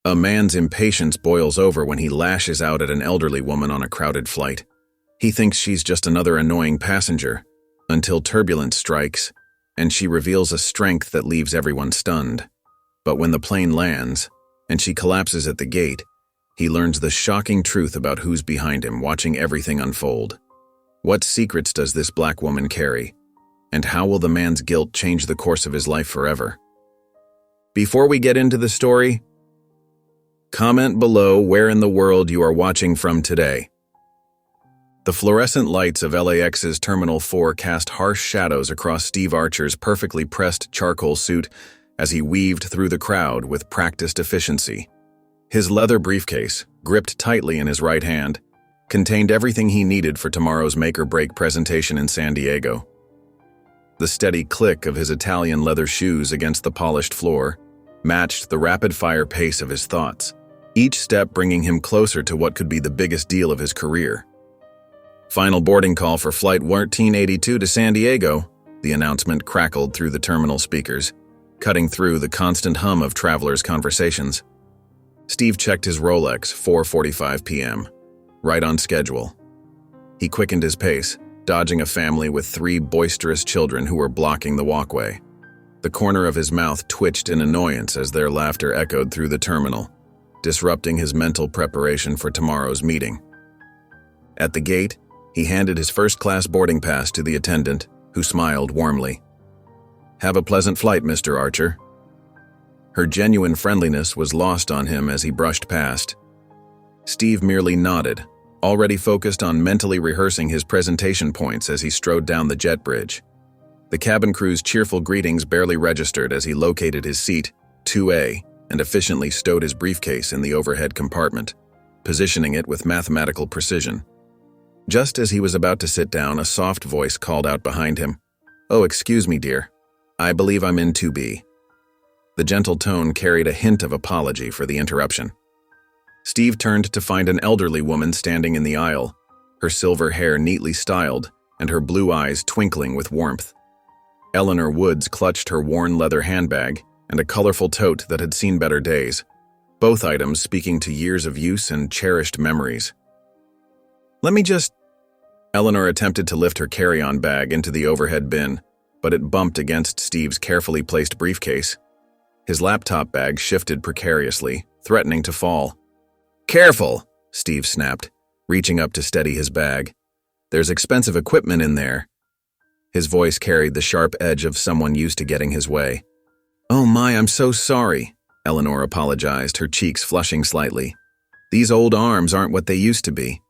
A man's impatience boils over when he lashes out at an elderly woman on a crowded flight. He thinks she's just another annoying passenger, until turbulence strikes, and she reveals a strength that leaves everyone stunned. But when the plane lands, and she collapses at the gate, he learns the shocking truth about who's behind him, watching everything unfold. What secrets does this black woman carry? And how will the man's guilt change the course of his life forever? Before we get into the story, comment below where in the world you are watching from today. The fluorescent lights of LAX's Terminal 4 cast harsh shadows across Steve Archer's perfectly pressed charcoal suit as he weaved through the crowd with practiced efficiency. His leather briefcase, gripped tightly in his right hand, contained everything he needed for tomorrow's make-or-break presentation in San Diego. The steady click of his Italian leather shoes against the polished floor matched the rapid-fire pace of his thoughts, each step bringing him closer to what could be the biggest deal of his career. Final boarding call for Flight 1382 to San Diego, the announcement crackled through the terminal speakers, cutting through the constant hum of travelers' conversations. Steve checked his Rolex, 4:45 p.m., right on schedule. He quickened his pace, dodging a family with 3 boisterous children who were blocking the walkway. The corner of his mouth twitched in annoyance as their laughter echoed through the terminal, disrupting his mental preparation for tomorrow's meeting. At the gate, he handed his first-class boarding pass to the attendant, who smiled warmly. "Have a pleasant flight, Mr. Archer." Her genuine friendliness was lost on him as he brushed past. Steve merely nodded, already focused on mentally rehearsing his presentation points as he strode down the jet bridge. The cabin crew's cheerful greetings barely registered as he located his seat, 2A, and efficiently stowed his briefcase in the overhead compartment, positioning it with mathematical precision. Just as he was about to sit down, a soft voice called out behind him, "Oh, excuse me, dear. I believe I'm in 2B." The gentle tone carried a hint of apology for the interruption. Steve turned to find an elderly woman standing in the aisle, her silver hair neatly styled and her blue eyes twinkling with warmth. Eleanor Woods clutched her worn leather handbag and a colorful tote that had seen better days, both items speaking to years of use and cherished memories. "Let me just..." Eleanor attempted to lift her carry-on bag into the overhead bin, but it bumped against Steve's carefully placed briefcase. His laptop bag shifted precariously, threatening to fall. "Careful!" Steve snapped, reaching up to steady his bag. "There's expensive equipment in there." His voice carried the sharp edge of someone used to getting his way. "Oh my, I'm so sorry," Eleanor apologized, her cheeks flushing slightly. "These old arms aren't what they used to be."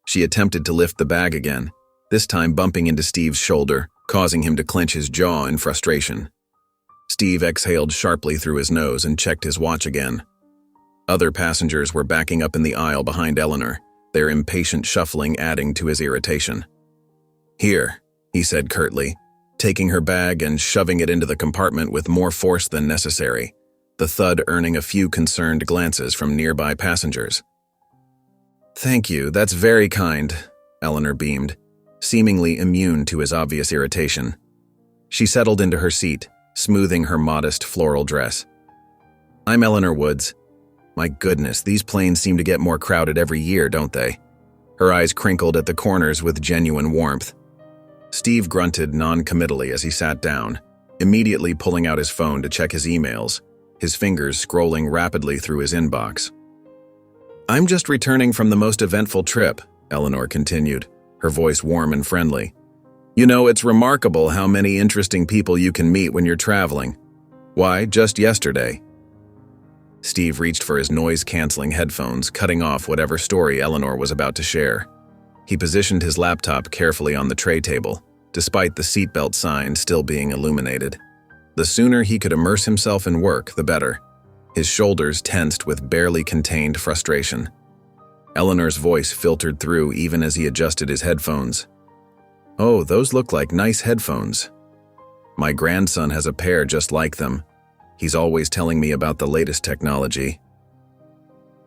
She attempted to lift the bag again, this time bumping into Steve's shoulder, causing him to clench his jaw in frustration. Steve exhaled sharply through his nose and checked his watch again. Other passengers were backing up in the aisle behind Eleanor, their impatient shuffling adding to his irritation. "Here," he said curtly, taking her bag and shoving it into the compartment with more force than necessary, the thud earning a few concerned glances from nearby passengers. "Thank you, that's very kind," Eleanor beamed, seemingly immune to his obvious irritation. She settled into her seat, smoothing her modest floral dress. "I'm Eleanor Woods. My goodness, these planes seem to get more crowded every year, don't they?" Her eyes crinkled at the corners with genuine warmth. Steve grunted non-committally as he sat down, immediately pulling out his phone to check his emails, his fingers scrolling rapidly through his inbox. "I'm just returning from the most eventful trip," Eleanor continued, her voice warm and friendly. "You know, it's remarkable how many interesting people you can meet when you're traveling. Why, just yesterday." Steve reached for his noise-canceling headphones, cutting off whatever story Eleanor was about to share. He positioned his laptop carefully on the tray table, despite the seatbelt sign still being illuminated. The sooner he could immerse himself in work, the better. His shoulders tensed with barely contained frustration. Eleanor's voice filtered through even as he adjusted his headphones. "Oh, those look like nice headphones. My grandson has a pair just like them. He's always telling me about the latest technology."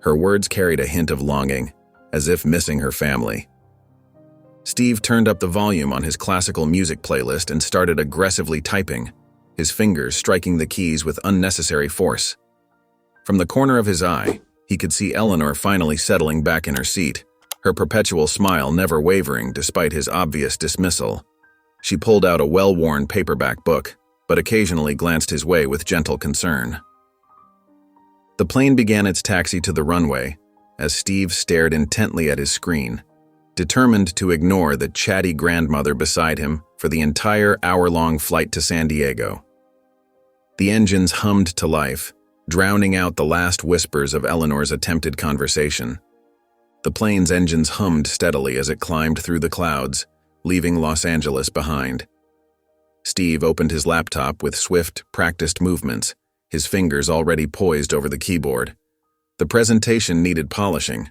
Her words carried a hint of longing, as if missing her family. Steve turned up the volume on his classical music playlist and started aggressively typing, his fingers striking the keys with unnecessary force. From the corner of his eye, he could see Eleanor finally settling back in her seat, her perpetual smile never wavering despite his obvious dismissal. She pulled out a well-worn paperback book, but occasionally glanced his way with gentle concern. The plane began its taxi to the runway as Steve stared intently at his screen, determined to ignore the chatty grandmother beside him for the entire hour-long flight to San Diego. The engines hummed to life, drowning out the last whispers of Eleanor's attempted conversation. The plane's engines hummed steadily as it climbed through the clouds, leaving Los Angeles behind. Steve opened his laptop with swift, practiced movements, his fingers already poised over the keyboard. The presentation needed polishing.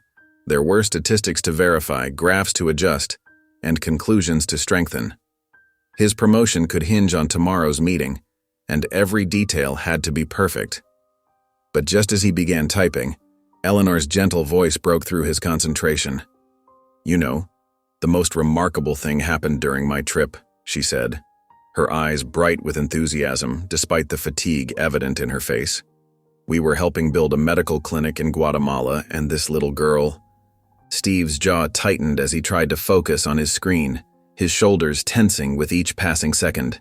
There were statistics to verify, graphs to adjust, and conclusions to strengthen. His promotion could hinge on tomorrow's meeting, and every detail had to be perfect. But just as he began typing, Eleanor's gentle voice broke through his concentration. "You know, the most remarkable thing happened during my trip," she said, her eyes bright with enthusiasm despite the fatigue evident in her face. "We were helping build a medical clinic in Guatemala, and this little girl—" Steve's jaw tightened as he tried to focus on his screen, his shoulders tensing with each passing second.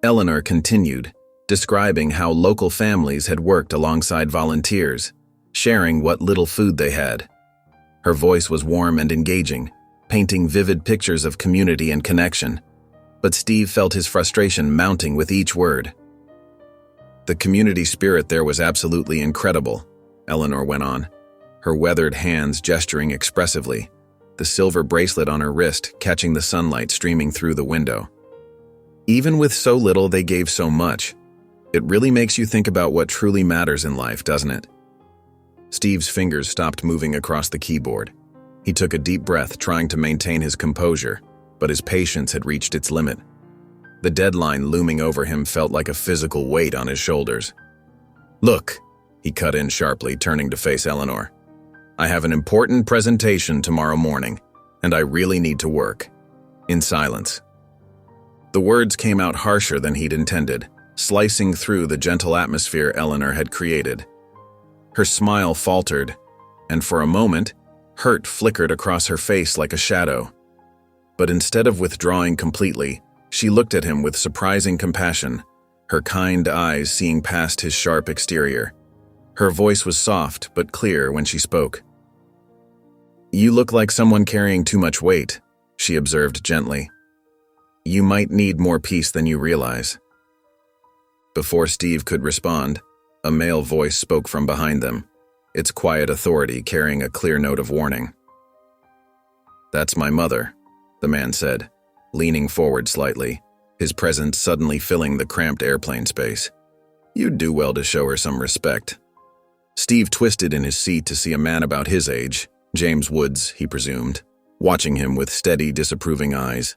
Eleanor continued, describing how local families had worked alongside volunteers, sharing what little food they had. Her voice was warm and engaging, painting vivid pictures of community and connection, but Steve felt his frustration mounting with each word. "The community spirit there was absolutely incredible," Eleanor went on, her weathered hands gesturing expressively, the silver bracelet on her wrist catching the sunlight streaming through the window. "Even with so little, they gave so much. It really makes you think about what truly matters in life, doesn't it?" Steve's fingers stopped moving across the keyboard. He took a deep breath, trying to maintain his composure, but his patience had reached its limit. The deadline looming over him felt like a physical weight on his shoulders. "Look," he cut in sharply, turning to face Eleanor. "I have an important presentation tomorrow morning, and I really need to work." In silence. The words came out harsher than he'd intended, slicing through the gentle atmosphere Eleanor had created. Her smile faltered, and for a moment, hurt flickered across her face like a shadow. But instead of withdrawing completely, she looked at him with surprising compassion, her kind eyes seeing past his sharp exterior. Her voice was soft but clear when she spoke. "You look like someone carrying too much weight," she observed gently. "You might need more peace than you realize." Before Steve could respond, a male voice spoke from behind them, its quiet authority carrying a clear note of warning. "That's my mother," the man said, leaning forward slightly, his presence suddenly filling the cramped airplane space. "You'd do well to show her some respect." Steve twisted in his seat to see a man about his age, James Woods, he presumed, watching him with steady, disapproving eyes.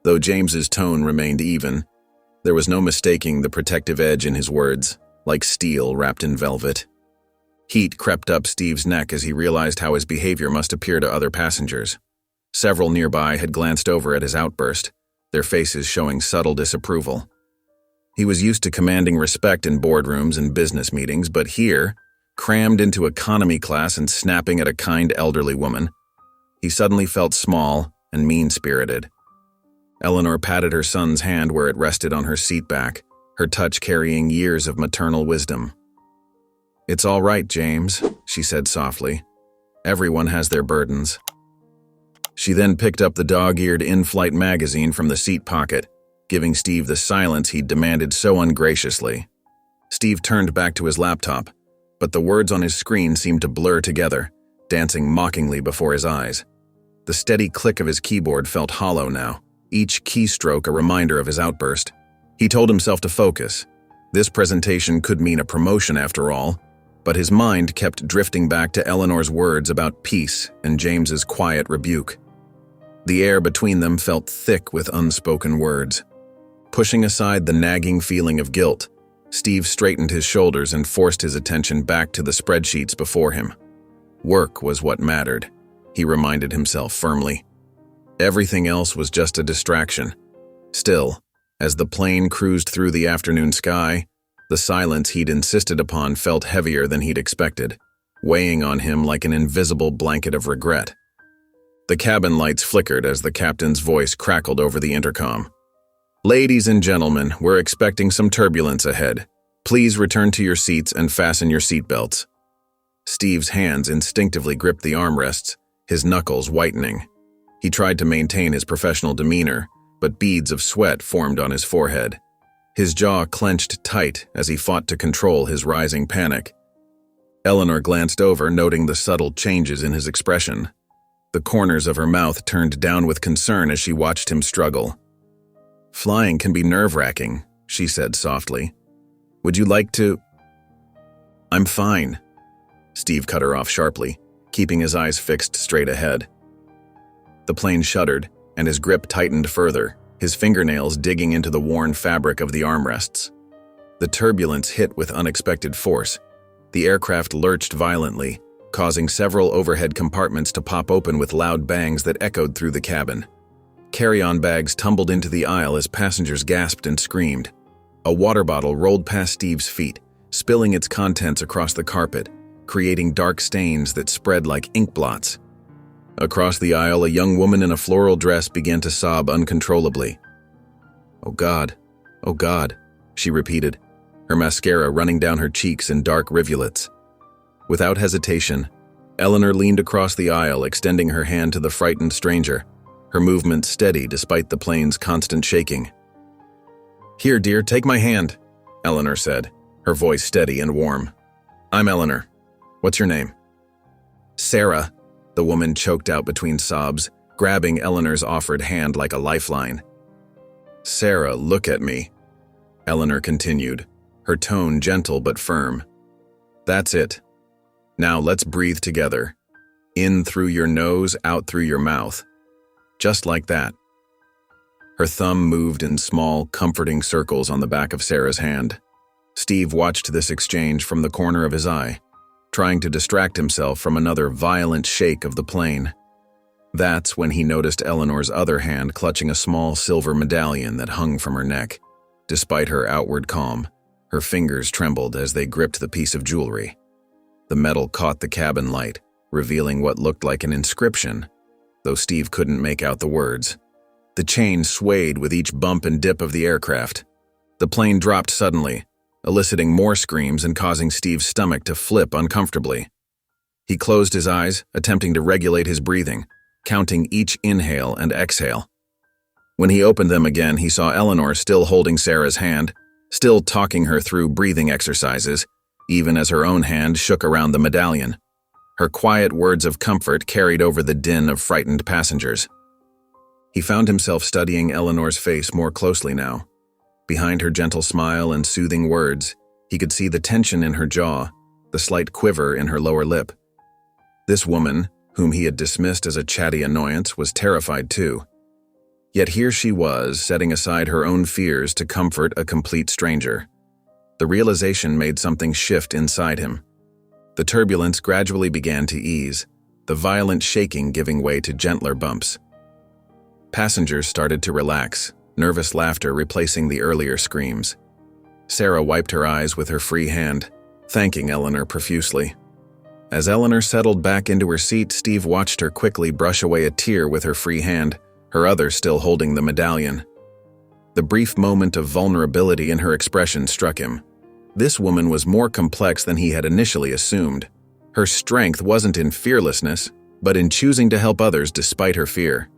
Though James's tone remained even, there was no mistaking the protective edge in his words, like steel wrapped in velvet. Heat crept up Steve's neck as he realized how his behavior must appear to other passengers. Several nearby had glanced over at his outburst, their faces showing subtle disapproval. He was used to commanding respect in boardrooms and business meetings, but here, crammed into economy class and snapping at a kind elderly woman, he suddenly felt small and mean-spirited. Eleanor patted her son's hand where it rested on her seat back, her touch carrying years of maternal wisdom. "It's all right, James," she said softly. "Everyone has their burdens." She then picked up the dog-eared in-flight magazine from the seat pocket, giving Steve the silence he'd demanded so ungraciously. Steve turned back to his laptop, but the words on his screen seemed to blur together, dancing mockingly before his eyes. The steady click of his keyboard felt hollow now, each keystroke a reminder of his outburst. He told himself to focus. This presentation could mean a promotion after all, but his mind kept drifting back to Eleanor's words about peace and James's quiet rebuke. The air between them felt thick with unspoken words. Pushing aside the nagging feeling of guilt, Steve straightened his shoulders and forced his attention back to the spreadsheets before him. Work was what mattered, he reminded himself firmly. Everything else was just a distraction. Still, as the plane cruised through the afternoon sky, The silence he'd insisted upon felt heavier than he'd expected, weighing on him like an invisible blanket of regret. The cabin lights flickered as the captain's voice crackled over the intercom. "Ladies and gentlemen, we're expecting some turbulence ahead. Please return to your seats and fasten your seatbelts." Steve's hands instinctively gripped the armrests, his knuckles whitening. He tried to maintain his professional demeanor, but beads of sweat formed on his forehead. His jaw clenched tight as he fought to control his rising panic. Eleanor glanced over, noting the subtle changes in his expression. The corners of her mouth turned down with concern as she watched him struggle. "Flying can be nerve-wracking," she said softly. "Would you like to—" "I'm fine," Steve cut her off sharply, keeping his eyes fixed straight ahead. The plane shuddered, and his grip tightened further, his fingernails digging into the worn fabric of the armrests. The turbulence hit with unexpected force. The aircraft lurched violently, causing several overhead compartments to pop open with loud bangs that echoed through the cabin. Carry-on bags tumbled into the aisle as passengers gasped and screamed. A water bottle rolled past Steve's feet, spilling its contents across the carpet, creating dark stains that spread like ink blots. Across the aisle, a young woman in a floral dress began to sob uncontrollably. Oh God, she repeated, her mascara running down her cheeks in dark rivulets. Without hesitation, Eleanor leaned across the aisle, extending her hand to the frightened stranger, her movement steady despite the plane's constant shaking. "Here, dear, take my hand," Eleanor said, her voice steady and warm. "I'm Eleanor. What's your name?" "Sarah," the woman choked out between sobs, grabbing Eleanor's offered hand like a lifeline. "Sarah, look at me," Eleanor continued, her tone gentle but firm. "That's it. Now let's breathe together. In through your nose, out through your mouth. Just like that." Her thumb moved in small, comforting circles on the back of Sarah's hand. Steve watched this exchange from the corner of his eye, trying to distract himself from another violent shake of the plane. That's when he noticed Eleanor's other hand clutching a small silver medallion that hung from her neck. Despite her outward calm, her fingers trembled as they gripped the piece of jewelry. The metal caught the cabin light, revealing what looked like an inscription, though Steve couldn't make out the words. The chain swayed with each bump and dip of the aircraft. The plane dropped suddenly, eliciting more screams and causing Steve's stomach to flip uncomfortably. He closed his eyes, attempting to regulate his breathing, counting each inhale and exhale. When he opened them again, he saw Eleanor still holding Sarah's hand, still talking her through breathing exercises, even as her own hand shook around the medallion. Her quiet words of comfort carried over the din of frightened passengers. He found himself studying Eleanor's face more closely now. Behind her gentle smile and soothing words, he could see the tension in her jaw, the slight quiver in her lower lip. This woman, whom he had dismissed as a chatty annoyance, was terrified too. Yet here she was, setting aside her own fears to comfort a complete stranger. The realization made something shift inside him. The turbulence gradually began to ease, the violent shaking giving way to gentler bumps. Passengers started to relax, nervous laughter replacing the earlier screams. Sarah wiped her eyes with her free hand, thanking Eleanor profusely. As Eleanor settled back into her seat, Steve watched her quickly brush away a tear with her free hand, her other still holding the medallion. The brief moment of vulnerability in her expression struck him. This woman was more complex than he had initially assumed. Her strength wasn't in fearlessness, but in choosing to help others despite her fear.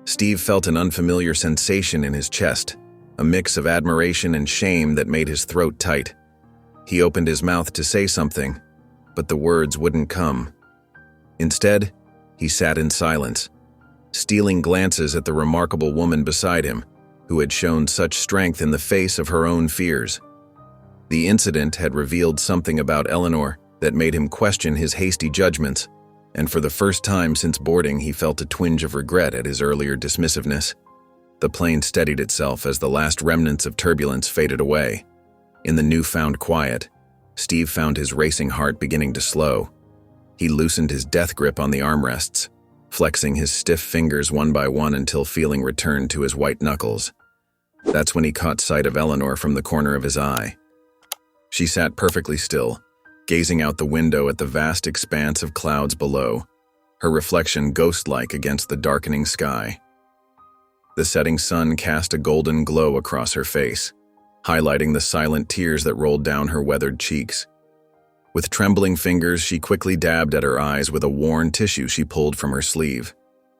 Steve felt an unfamiliar sensation in his chest, a mix of admiration and shame that made his throat tight. He opened his mouth to say something, but the words wouldn't come. Instead, he sat in silence, stealing glances at the remarkable woman beside him, who had shown such strength in the face of her own fears. The incident had revealed something about Eleanor that made him question his hasty judgments, and for the first time since boarding he felt a twinge of regret at his earlier dismissiveness. The plane steadied itself as the last remnants of turbulence faded away. In the newfound quiet, Steve found his racing heart beginning to slow. He loosened his death grip on the armrests, flexing his stiff fingers one by one until feeling returned to his white knuckles. That's when he caught sight of Eleanor from the corner of his eye. She sat perfectly still, gazing out the window at the vast expanse of clouds below, her reflection ghost-like against the darkening sky. The setting sun cast a golden glow across her face, highlighting the silent tears that rolled down her weathered cheeks. With trembling fingers, she quickly dabbed at her eyes with a worn tissue she pulled from her sleeve,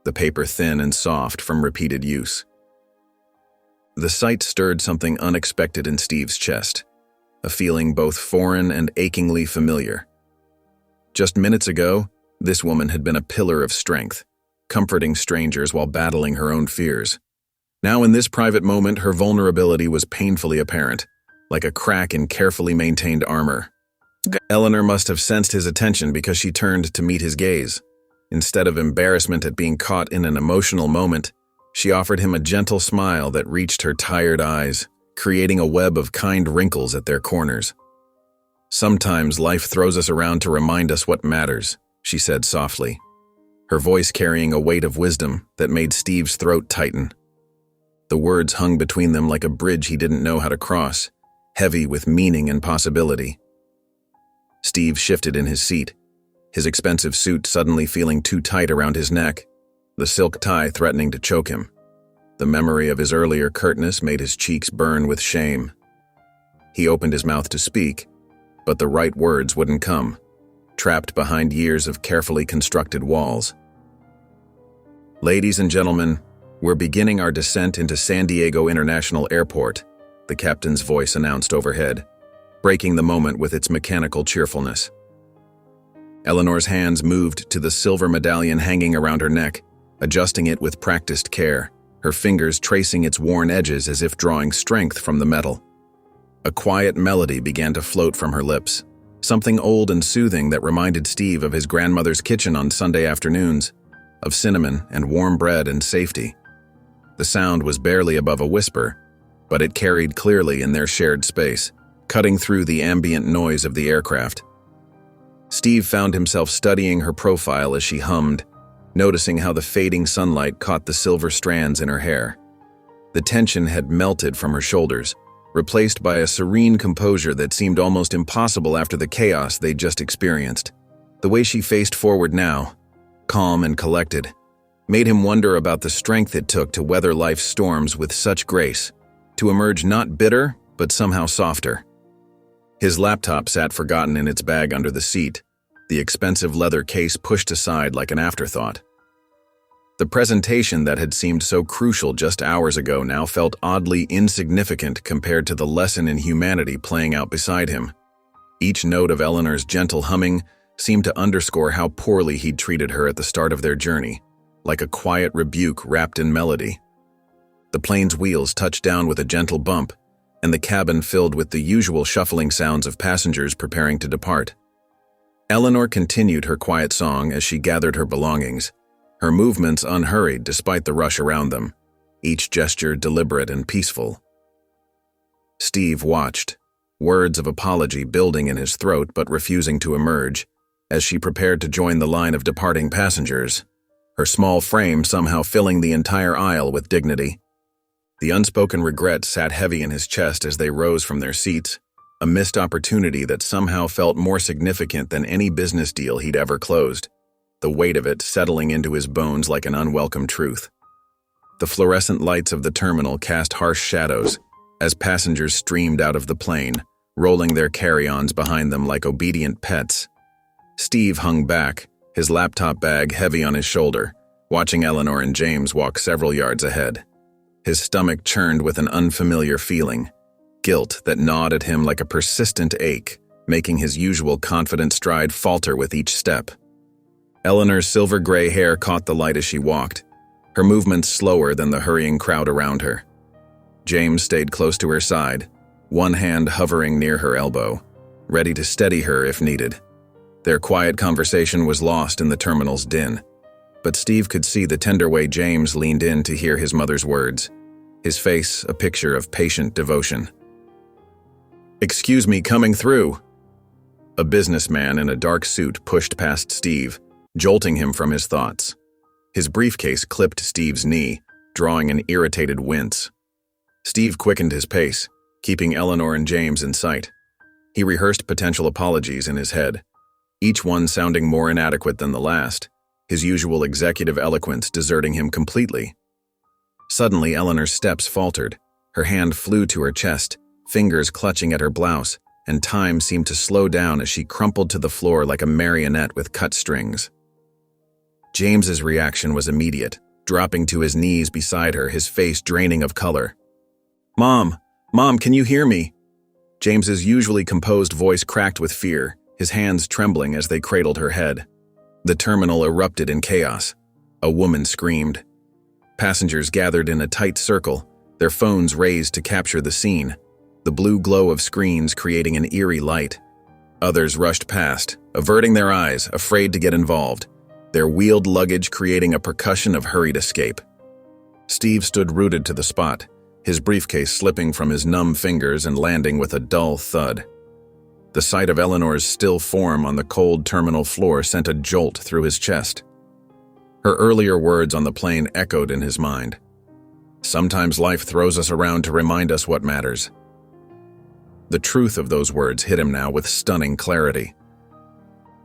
the paper thin and soft from repeated use. The sight stirred something unexpected in Steve's chest, a feeling both foreign and achingly familiar. Just minutes ago, this woman had been a pillar of strength, comforting strangers while battling her own fears. Now in this private moment, her vulnerability was painfully apparent, like a crack in carefully maintained armor. Eleanor must have sensed his attention because she turned to meet his gaze. Instead of embarrassment at being caught in an emotional moment, she offered him a gentle smile that reached her tired eyes, creating a web of kind wrinkles at their corners. "Sometimes life throws us around to remind us what matters," she said softly, her voice carrying a weight of wisdom that made Steve's throat tighten. The words hung between them like a bridge he didn't know how to cross, heavy with meaning and possibility. Steve shifted in his seat, his expensive suit suddenly feeling too tight around his neck, the silk tie threatening to choke him. The memory of his earlier curtness made his cheeks burn with shame. He opened his mouth to speak, but the right words wouldn't come, trapped behind years of carefully constructed walls. "Ladies and gentlemen, we're beginning our descent into San Diego International Airport," the captain's voice announced overhead, breaking the moment with its mechanical cheerfulness. Eleanor's hands moved to the silver medallion hanging around her neck, adjusting it with practiced care, her fingers tracing its worn edges as if drawing strength from the metal. A quiet melody began to float from her lips, something old and soothing that reminded Steve of his grandmother's kitchen on Sunday afternoons, of cinnamon and warm bread and safety. The sound was barely above a whisper, but it carried clearly in their shared space, cutting through the ambient noise of the aircraft. Steve found himself studying her profile as she hummed, noticing how the fading sunlight caught the silver strands in her hair. The tension had melted from her shoulders, replaced by a serene composure that seemed almost impossible after the chaos they'd just experienced. The way she faced forward now, calm and collected, made him wonder about the strength it took to weather life's storms with such grace, to emerge not bitter, but somehow softer. His laptop sat forgotten in its bag under the seat, the expensive leather case pushed aside like an afterthought. The presentation that had seemed so crucial just hours ago now felt oddly insignificant compared to the lesson in humanity playing out beside him. Each note of Eleanor's gentle humming seemed to underscore how poorly he'd treated her at the start of their journey, like a quiet rebuke wrapped in melody. The plane's wheels touched down with a gentle bump, and the cabin filled with the usual shuffling sounds of passengers preparing to depart. Eleanor continued her quiet song as she gathered her belongings, her movements unhurried despite the rush around them, each gesture deliberate and peaceful. Steve watched, words of apology building in his throat but refusing to emerge, as she prepared to join the line of departing passengers, her small frame somehow filling the entire aisle with dignity. The unspoken regret sat heavy in his chest as they rose from their seats, a missed opportunity that somehow felt more significant than any business deal he'd ever closed, the weight of it settling into his bones like an unwelcome truth. The fluorescent lights of the terminal cast harsh shadows as passengers streamed out of the plane, rolling their carry-ons behind them like obedient pets. Steve hung back, his laptop bag heavy on his shoulder, watching Eleanor and James walk several yards ahead. His stomach churned with an unfamiliar feeling, guilt that gnawed at him like a persistent ache, making his usual confident stride falter with each step. Eleanor's silver-gray hair caught the light as she walked, her movements slower than the hurrying crowd around her. James stayed close to her side, one hand hovering near her elbow, ready to steady her if needed. Their quiet conversation was lost in the terminal's din, but Steve could see the tender way James leaned in to hear his mother's words, his face a picture of patient devotion. "Excuse me, coming through." A businessman in a dark suit pushed past Steve, jolting him from his thoughts. His briefcase clipped Steve's knee, drawing an irritated wince. Steve quickened his pace, keeping Eleanor and James in sight. He rehearsed potential apologies in his head, each one sounding more inadequate than the last, his usual executive eloquence deserting him completely. Suddenly, Eleanor's steps faltered. Her hand flew to her chest, fingers clutching at her blouse, and time seemed to slow down as she crumpled to the floor like a marionette with cut strings. James's reaction was immediate, dropping to his knees beside her, his face draining of color. "Mom! Mom, can you hear me?" James's usually composed voice cracked with fear, his hands trembling as they cradled her head. The terminal erupted in chaos. A woman screamed. Passengers gathered in a tight circle, their phones raised to capture the scene, the blue glow of screens creating an eerie light. Others rushed past, averting their eyes, afraid to get involved, their wheeled luggage creating a percussion of hurried escape. Steve stood rooted to the spot, his briefcase slipping from his numb fingers and landing with a dull thud. The sight of Eleanor's still form on the cold terminal floor sent a jolt through his chest. Her earlier words on the plane echoed in his mind. Sometimes life throws us around to remind us what matters. The truth of those words hit him now with stunning clarity.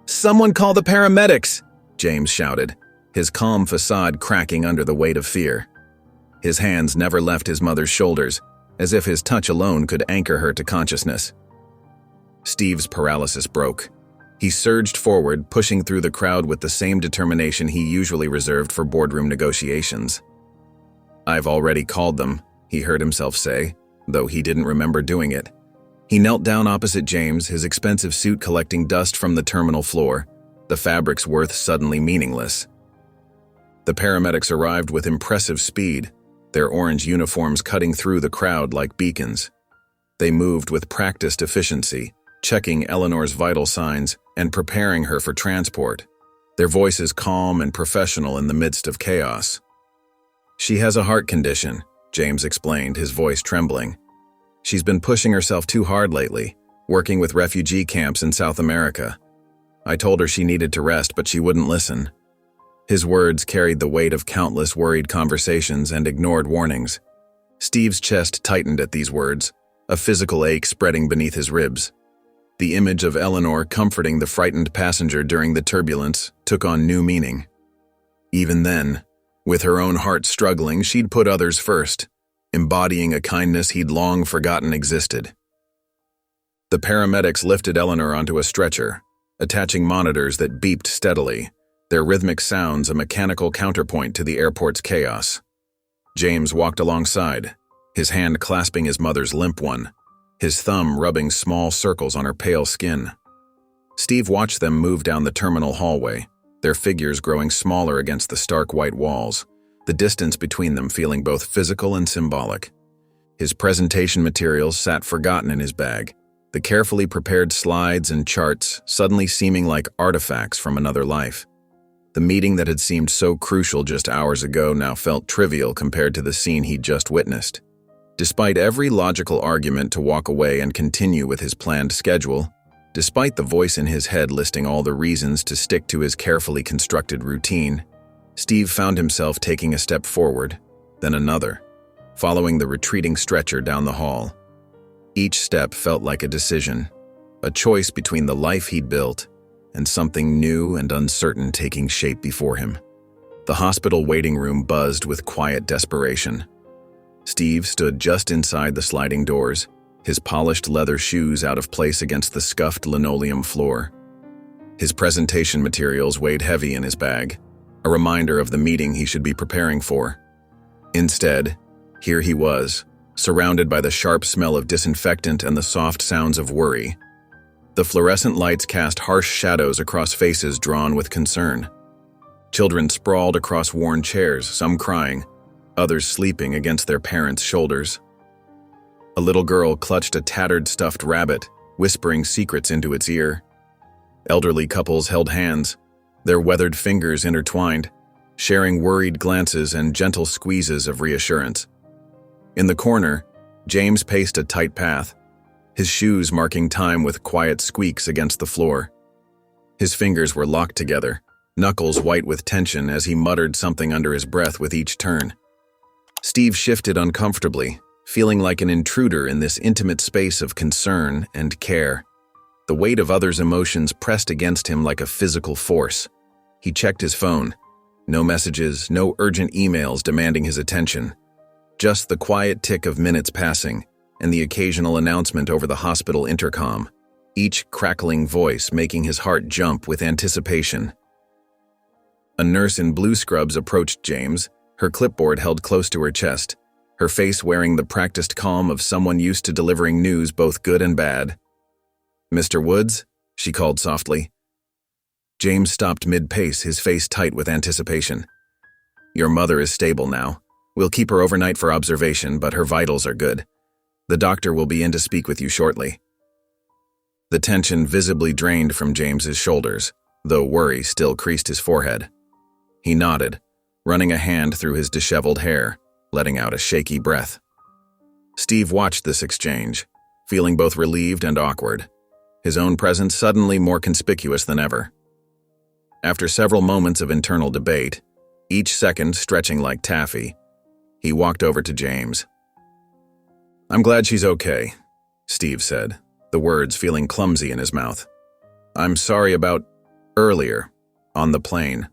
"Someone call the paramedics!" James shouted, his calm facade cracking under the weight of fear. His hands never left his mother's shoulders, as if his touch alone could anchor her to consciousness. Steve's paralysis broke. He surged forward, pushing through the crowd with the same determination he usually reserved for boardroom negotiations. "I've already called them," he heard himself say, though he didn't remember doing it. He knelt down opposite James, his expensive suit collecting dust from the terminal floor, the fabric's worth suddenly meaningless. The paramedics arrived with impressive speed, their orange uniforms cutting through the crowd like beacons. They moved with practiced efficiency, checking Eleanor's vital signs and preparing her for transport, their voices calm and professional in the midst of chaos. "She has a heart condition," James explained, his voice trembling. "She's been pushing herself too hard lately, working with refugee camps in South America. I told her she needed to rest, but she wouldn't listen." His words carried the weight of countless worried conversations and ignored warnings. Steve's chest tightened at these words, a physical ache spreading beneath his ribs. The image of Eleanor comforting the frightened passenger during the turbulence took on new meaning. Even then, with her own heart struggling, she'd put others first, embodying a kindness he'd long forgotten existed. The paramedics lifted Eleanor onto a stretcher, attaching monitors that beeped steadily, their rhythmic sounds a mechanical counterpoint to the airport's chaos. James walked alongside, his hand clasping his mother's limp one, his thumb rubbing small circles on her pale skin. Steve watched them move down the terminal hallway, their figures growing smaller against the stark white walls, the distance between them feeling both physical and symbolic. His presentation materials sat forgotten in his bag, the carefully prepared slides and charts suddenly seeming like artifacts from another life. The meeting that had seemed so crucial just hours ago now felt trivial compared to the scene he'd just witnessed. Despite every logical argument to walk away and continue with his planned schedule, despite the voice in his head listing all the reasons to stick to his carefully constructed routine, Steve found himself taking a step forward, then another, following the retreating stretcher down the hall. Each step felt like a decision, a choice between the life he'd built and something new and uncertain taking shape before him. The hospital waiting room buzzed with quiet desperation. Steve stood just inside the sliding doors, his polished leather shoes out of place against the scuffed linoleum floor. His presentation materials weighed heavy in his bag, a reminder of the meeting he should be preparing for. Instead, here he was, surrounded by the sharp smell of disinfectant and the soft sounds of worry. The fluorescent lights cast harsh shadows across faces drawn with concern. Children sprawled across worn chairs, some crying, others sleeping against their parents' shoulders. A little girl clutched a tattered stuffed rabbit, whispering secrets into its ear. Elderly couples held hands, their weathered fingers intertwined, sharing worried glances and gentle squeezes of reassurance. In the corner, James paced a tight path, his shoes marking time with quiet squeaks against the floor. His fingers were locked together, knuckles white with tension as he muttered something under his breath with each turn. Steve shifted uncomfortably, feeling like an intruder in this intimate space of concern and care. The weight of others' emotions pressed against him like a physical force. He checked his phone. No messages, no urgent emails demanding his attention. Just the quiet tick of minutes passing, and the occasional announcement over the hospital intercom, each crackling voice making his heart jump with anticipation. A nurse in blue scrubs approached James, her clipboard held close to her chest, her face wearing the practiced calm of someone used to delivering news both good and bad. "Mr. Woods?" she called softly. James stopped mid-pace, his face tight with anticipation. "Your mother is stable now. We'll keep her overnight for observation, but her vitals are good. The doctor will be in to speak with you shortly." The tension visibly drained from James's shoulders, though worry still creased his forehead. He nodded, running a hand through his disheveled hair, letting out a shaky breath. Steve watched this exchange, feeling both relieved and awkward, his own presence suddenly more conspicuous than ever. After several moments of internal debate, each second stretching like taffy, he walked over to James. "I'm glad she's okay," Steve said, the words feeling clumsy in his mouth. "I'm sorry about earlier, on the plane.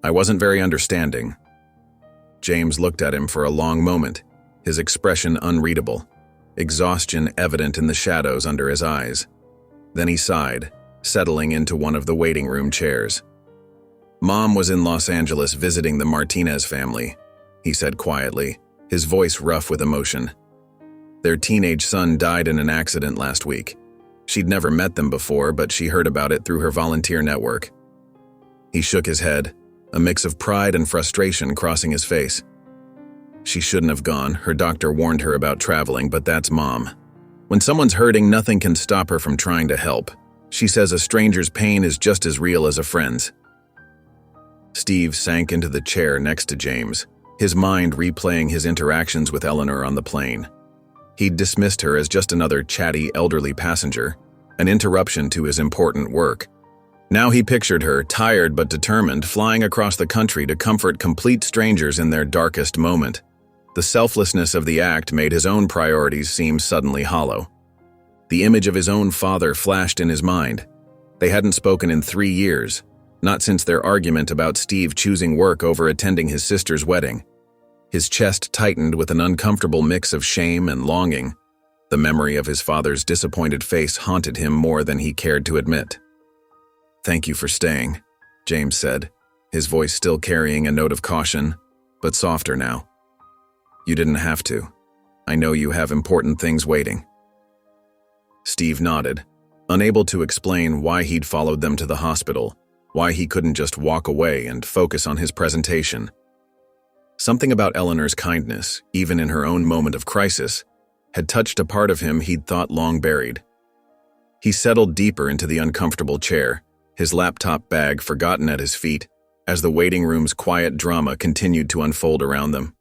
I wasn't very understanding." James looked at him for a long moment, his expression unreadable, exhaustion evident in the shadows under his eyes. Then he sighed, settling into one of the waiting room chairs. "Mom was in Los Angeles visiting the Martinez family," he said quietly, his voice rough with emotion. "Their teenage son died in an accident last week. She'd never met them before, but she heard about it through her volunteer network." He shook his head, a mix of pride and frustration crossing his face. "She shouldn't have gone. Her doctor warned her about traveling, but that's Mom. When someone's hurting, nothing can stop her from trying to help. She says a stranger's pain is just as real as a friend's." Steve sank into the chair next to James, his mind replaying his interactions with Eleanor on the plane. He'd dismissed her as just another chatty elderly passenger, an interruption to his important work. Now he pictured her, tired but determined, flying across the country to comfort complete strangers in their darkest moment. The selflessness of the act made his own priorities seem suddenly hollow. The image of his own father flashed in his mind. They hadn't spoken in 3 years, not since their argument about Steve choosing work over attending his sister's wedding. His chest tightened with an uncomfortable mix of shame and longing. The memory of his father's disappointed face haunted him more than he cared to admit. "Thank you for staying," James said, his voice still carrying a note of caution, but softer now. "You didn't have to. I know you have important things waiting." Steve nodded, unable to explain why he'd followed them to the hospital, why he couldn't just walk away and focus on his presentation. Something about Eleanor's kindness, even in her own moment of crisis, had touched a part of him he'd thought long buried. He settled deeper into the uncomfortable chair, his laptop bag forgotten at his feet, as the waiting room's quiet drama continued to unfold around them.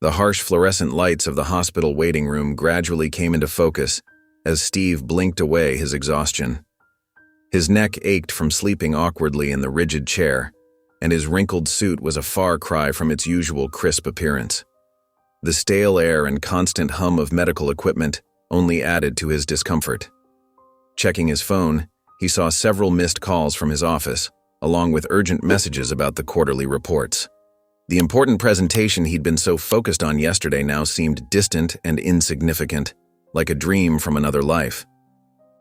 The harsh fluorescent lights of the hospital waiting room gradually came into focus as Steve blinked away his exhaustion. His neck ached from sleeping awkwardly in the rigid chair, and his wrinkled suit was a far cry from its usual crisp appearance. The stale air and constant hum of medical equipment only added to his discomfort. Checking his phone, he saw several missed calls from his office, along with urgent messages about the quarterly reports. The important presentation he'd been so focused on yesterday now seemed distant and insignificant, like a dream from another life.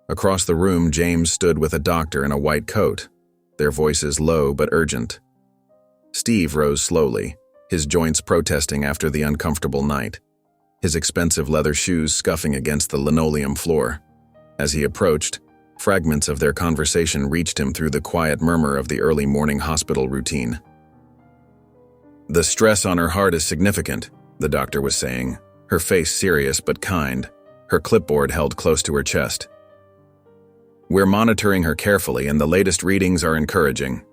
Across the room, James stood with a doctor in a white coat, their voices low but urgent. Steve rose slowly, his joints protesting after the uncomfortable night, his expensive leather shoes scuffing against the linoleum floor. As he approached, fragments of their conversation reached him through the quiet murmur of the early morning hospital routine. "The stress on her heart is significant," the doctor was saying, her face serious but kind, her clipboard held close to her chest. "We're monitoring her carefully, and the latest readings are encouraging."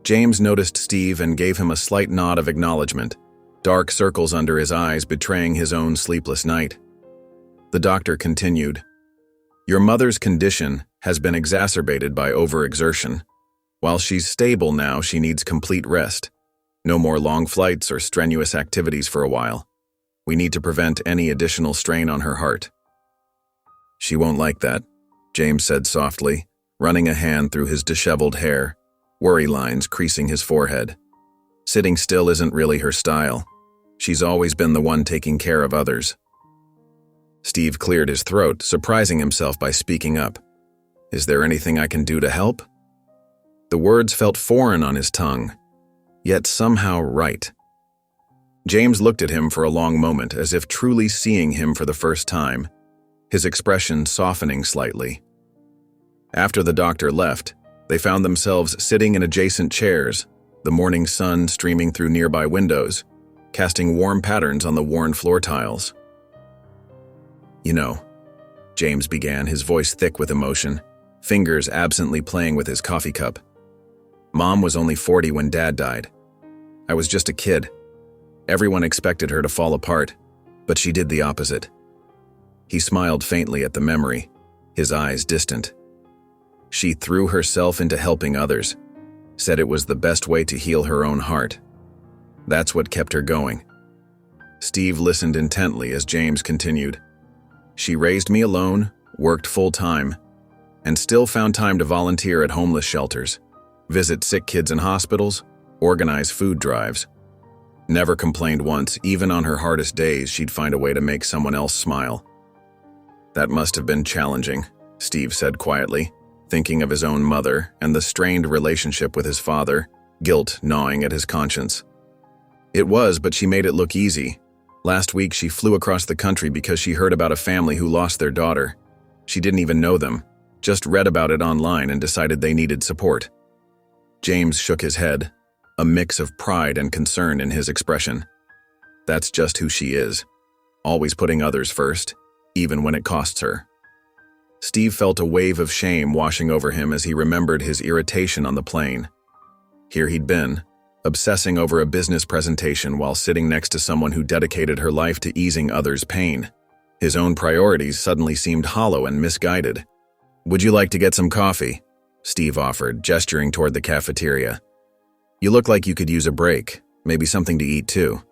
James noticed Steve and gave him a slight nod of acknowledgement, dark circles under his eyes betraying his own sleepless night. The doctor continued, "Your mother's condition has been exacerbated by overexertion. While she's stable now, she needs complete rest. No more long flights or strenuous activities for a while. We need to prevent any additional strain on her heart." "She won't like that," James said softly, running a hand through his disheveled hair, worry lines creasing his forehead. Sitting still isn't really her style. She's always been the one taking care of others. Steve cleared his throat, surprising himself by speaking up. Is there anything I can do to help? The words felt foreign on his tongue, yet somehow right. James looked at him for a long moment, as if truly seeing him for the first time, his expression softening slightly. After the doctor left, they found themselves sitting in adjacent chairs, the morning sun streaming through nearby windows, casting warm patterns on the worn floor tiles. You know, James began, his voice thick with emotion, fingers absently playing with his coffee cup. Mom was only 40 when Dad died. I was just a kid. Everyone expected her to fall apart, but she did the opposite. He smiled faintly at the memory, his eyes distant. She threw herself into helping others, said it was the best way to heal her own heart. That's what kept her going. Steve listened intently as James continued. She raised me alone, worked full-time, and still found time to volunteer at homeless shelters, visit sick kids in hospitals, organize food drives. Never complained once. Even on her hardest days, she'd find a way to make someone else smile. That must have been challenging, Steve said quietly, thinking of his own mother and the strained relationship with his father, guilt gnawing at his conscience. It was, but she made it look easy. Last week, she flew across the country because she heard about a family who lost their daughter. She didn't even know them, just read about it online and decided they needed support. James shook his head, a mix of pride and concern in his expression. That's just who she is, always putting others first, even when it costs her. Steve felt a wave of shame washing over him as he remembered his irritation on the plane. Here he'd been, obsessing over a business presentation while sitting next to someone who dedicated her life to easing others' pain. His own priorities suddenly seemed hollow and misguided. "Would you like to get some coffee?" Steve offered, gesturing toward the cafeteria. "You look like you could use a break, maybe something to eat too."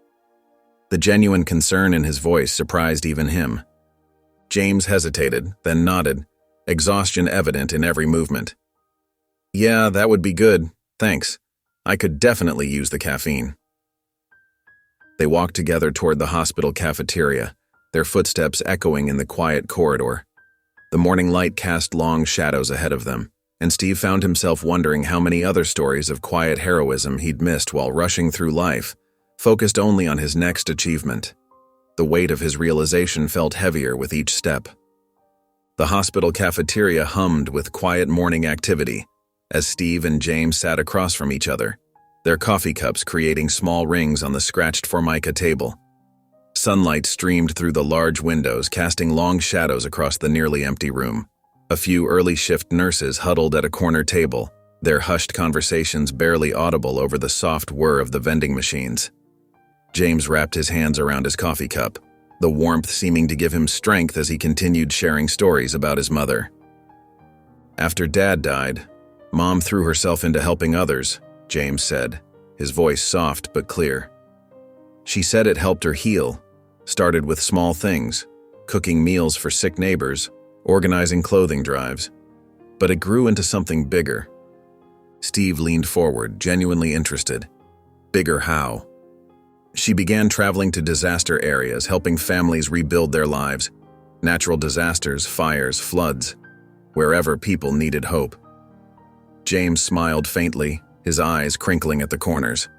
The genuine concern in his voice surprised even him. James hesitated, then nodded, exhaustion evident in every movement. "Yeah, that would be good, thanks. I could definitely use the caffeine." They walked together toward the hospital cafeteria, their footsteps echoing in the quiet corridor. The morning light cast long shadows ahead of them, and Steve found himself wondering how many other stories of quiet heroism he'd missed while rushing through life, focused only on his next achievement. The weight of his realization felt heavier with each step. The hospital cafeteria hummed with quiet morning activity as Steve and James sat across from each other, their coffee cups creating small rings on the scratched formica table. Sunlight streamed through the large windows, casting long shadows across the nearly empty room. A few early shift nurses huddled at a corner table, their hushed conversations barely audible over the soft whir of the vending machines. James wrapped his hands around his coffee cup, the warmth seeming to give him strength as he continued sharing stories about his mother. After Dad died, Mom threw herself into helping others, James said, his voice soft but clear. She said it helped her heal, started with small things, cooking meals for sick neighbors, organizing clothing drives, but it grew into something bigger. Steve leaned forward, genuinely interested. Bigger how? She began traveling to disaster areas, helping families rebuild their lives. Natural disasters, fires, floods, wherever people needed hope. James smiled faintly, his eyes crinkling at the corners.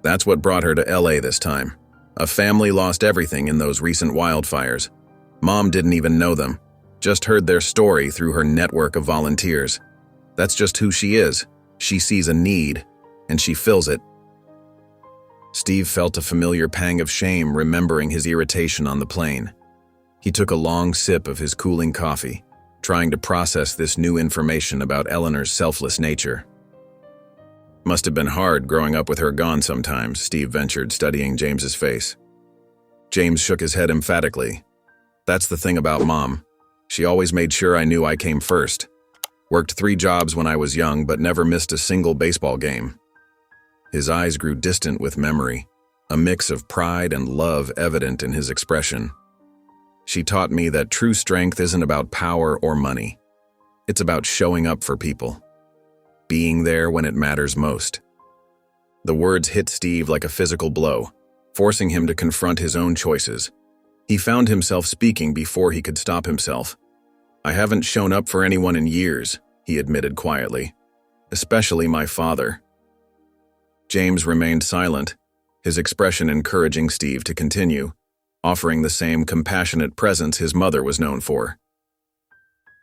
That's what brought her to LA this time. A family lost everything in those recent wildfires. Mom didn't even know them, just heard their story through her network of volunteers. That's just who she is. She sees a need, and she fills it. Steve felt a familiar pang of shame remembering his irritation on the plane. He took a long sip of his cooling coffee, trying to process this new information about Eleanor's selfless nature. Must have been hard growing up with her gone sometimes, Steve ventured, studying James's face. James shook his head emphatically. That's the thing about Mom. She always made sure I knew I came first. Worked 3 jobs when I was young, but never missed a single baseball game. His eyes grew distant with memory, a mix of pride and love evident in his expression. She taught me that true strength isn't about power or money. It's about showing up for people, being there when it matters most. The words hit Steve like a physical blow, forcing him to confront his own choices. He found himself speaking before he could stop himself. "I haven't shown up for anyone in years," he admitted quietly. "Especially my father." James remained silent, his expression encouraging Steve to continue, offering the same compassionate presence his mother was known for.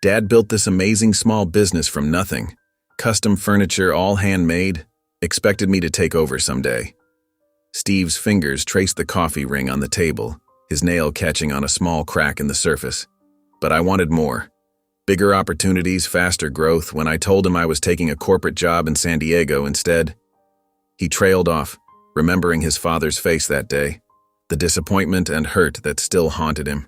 "Dad built this amazing small business from nothing. Custom furniture, all handmade. Expected me to take over someday." Steve's fingers traced the coffee ring on the table, his nail catching on a small crack in the surface. "But I wanted more. Bigger opportunities, faster growth. When I told him I was taking a corporate job in San Diego instead." He trailed off, remembering his father's face that day, the disappointment and hurt that still haunted him.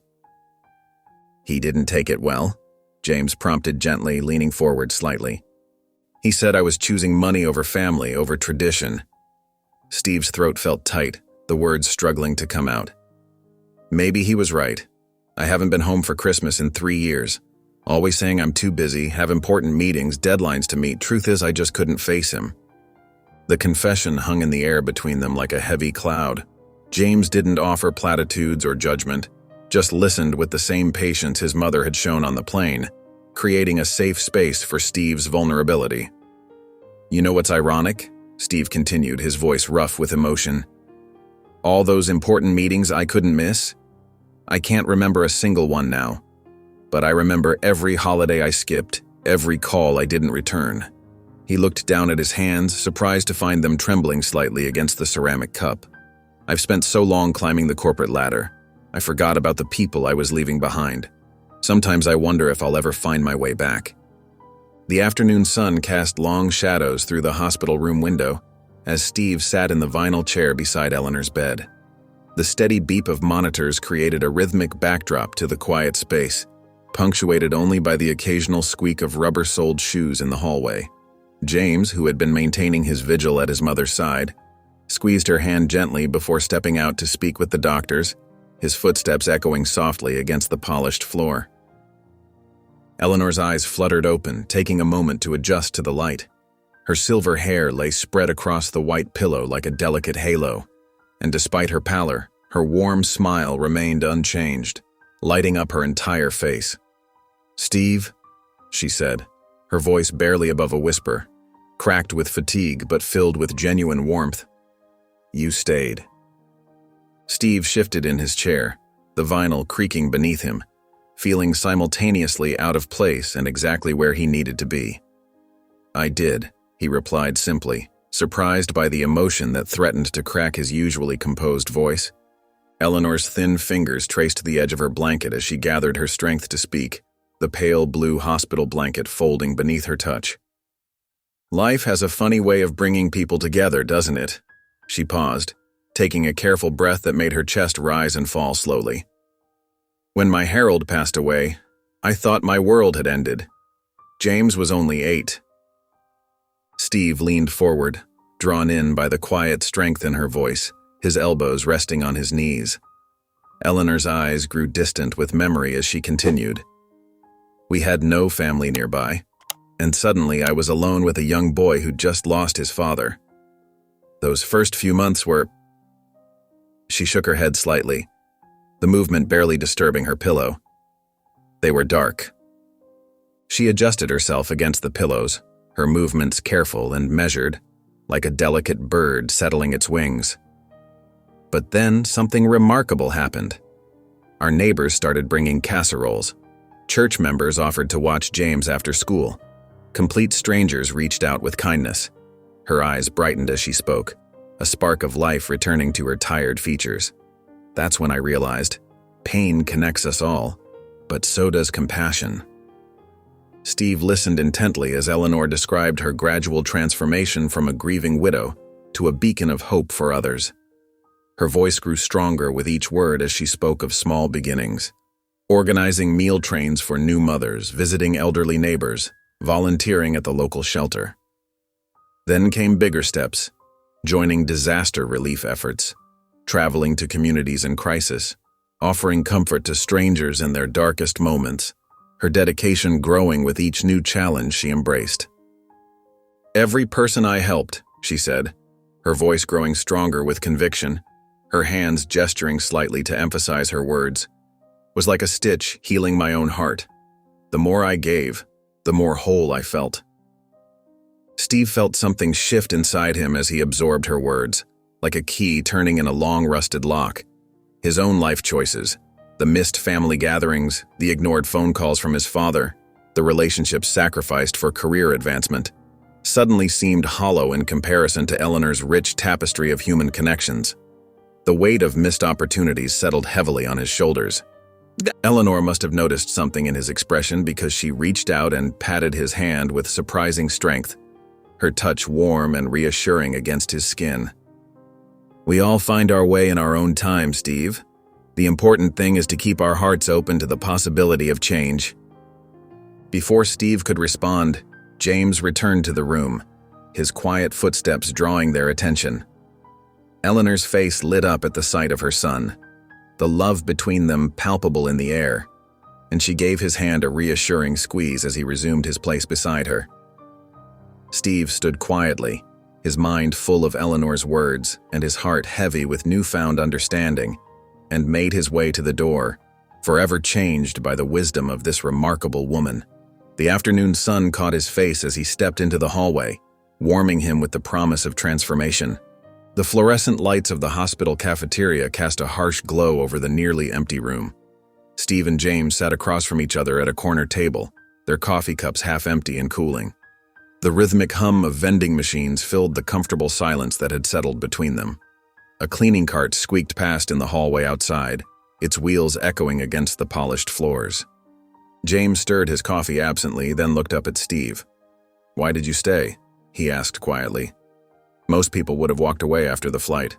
"He didn't take it well?" James prompted gently, leaning forward slightly. "He said I was choosing money over family, over tradition." Steve's throat felt tight, the words struggling to come out. "Maybe he was right. I haven't been home for Christmas in 3 years. Always saying I'm too busy, have important meetings, deadlines to meet. Truth is, I just couldn't face him." The confession hung in the air between them like a heavy cloud. James didn't offer platitudes or judgment, just listened with the same patience his mother had shown on the plane, creating a safe space for Steve's vulnerability. "You know what's ironic?" Steve continued, his voice rough with emotion. "All those important meetings I couldn't miss? I can't remember a single one now. But I remember every holiday I skipped, every call I didn't return." He looked down at his hands, surprised to find them trembling slightly against the ceramic cup. "I've spent so long climbing the corporate ladder, I forgot about the people I was leaving behind. Sometimes I wonder if I'll ever find my way back." The afternoon sun cast long shadows through the hospital room window as Steve sat in the vinyl chair beside Eleanor's bed. The steady beep of monitors created a rhythmic backdrop to the quiet space, punctuated only by the occasional squeak of rubber-soled shoes in the hallway. James, who had been maintaining his vigil at his mother's side, squeezed her hand gently before stepping out to speak with the doctors, his footsteps echoing softly against the polished floor. Eleanor's eyes fluttered open, taking a moment to adjust to the light. Her silver hair lay spread across the white pillow like a delicate halo, and despite her pallor, her warm smile remained unchanged, lighting up her entire face. "Steve," she said, her voice barely above a whisper, cracked with fatigue but filled with genuine warmth. "You stayed." Steve shifted in his chair, the vinyl creaking beneath him, feeling simultaneously out of place and exactly where he needed to be. "I did," he replied simply, surprised by the emotion that threatened to crack his usually composed voice. Eleanor's thin fingers traced the edge of her blanket as she gathered her strength to speak, the pale blue hospital blanket folding beneath her touch. "Life has a funny way of bringing people together, doesn't it?" She paused, taking a careful breath that made her chest rise and fall slowly. "When my Harold passed away, I thought my world had ended. James was only 8. Steve leaned forward, drawn in by the quiet strength in her voice, his elbows resting on his knees. Eleanor's eyes grew distant with memory as she continued. "We had no family nearby, and suddenly I was alone with a young boy who'd just lost his father. Those first few months were—" She shook her head slightly, the movement barely disturbing her pillow. "They were dark." She adjusted herself against the pillows, her movements careful and measured, like a delicate bird settling its wings. But then something remarkable happened. Our neighbors started bringing casseroles. Church members offered to watch James after school. Complete strangers reached out with kindness. Her eyes brightened as she spoke, a spark of life returning to her tired features. That's when I realized, pain connects us all, but so does compassion. Steve listened intently as Eleanor described her gradual transformation from a grieving widow to a beacon of hope for others. Her voice grew stronger with each word as she spoke of small beginnings. Organizing meal trains for new mothers, visiting elderly neighbors, volunteering at the local shelter. Then came bigger steps, joining disaster relief efforts, traveling to communities in crisis, offering comfort to strangers in their darkest moments. her dedication growing with each new challenge she embraced. "Every person I helped," she said, her voice growing stronger with conviction, her hands gesturing slightly to emphasize her words, "was like a stitch healing my own heart. The more I gave, the more whole I felt." Steve felt something shift inside him as he absorbed her words, like a key turning in a long-rusted lock. His own life choices, the missed family gatherings, the ignored phone calls from his father, the relationships sacrificed for career advancement, suddenly seemed hollow in comparison to Eleanor's rich tapestry of human connections. The weight of missed opportunities settled heavily on his shoulders. Eleanor must have noticed something in his expression because she reached out and patted his hand with surprising strength, her touch warm and reassuring against his skin. "We all find our way in our own time, Steve. The important thing is to keep our hearts open to the possibility of change." Before Steve could respond, James returned to the room, his quiet footsteps drawing their attention. Eleanor's face lit up at the sight of her son, the love between them palpable in the air, and she gave his hand a reassuring squeeze as he resumed his place beside her. Steve stood quietly, his mind full of Eleanor's words and his heart heavy with newfound understanding, and made his way to the door, forever changed by the wisdom of this remarkable woman. The afternoon sun caught his face as he stepped into the hallway, warming him with the promise of transformation. The fluorescent lights of the hospital cafeteria cast a harsh glow over the nearly empty room. Steve and James sat across from each other at a corner table, their coffee cups half empty and cooling. The rhythmic hum of vending machines filled the comfortable silence that had settled between them. A cleaning cart squeaked past in the hallway outside, its wheels echoing against the polished floors. James stirred his coffee absently, then looked up at Steve. "Why did you stay?" he asked quietly. Most people would have walked away after the flight.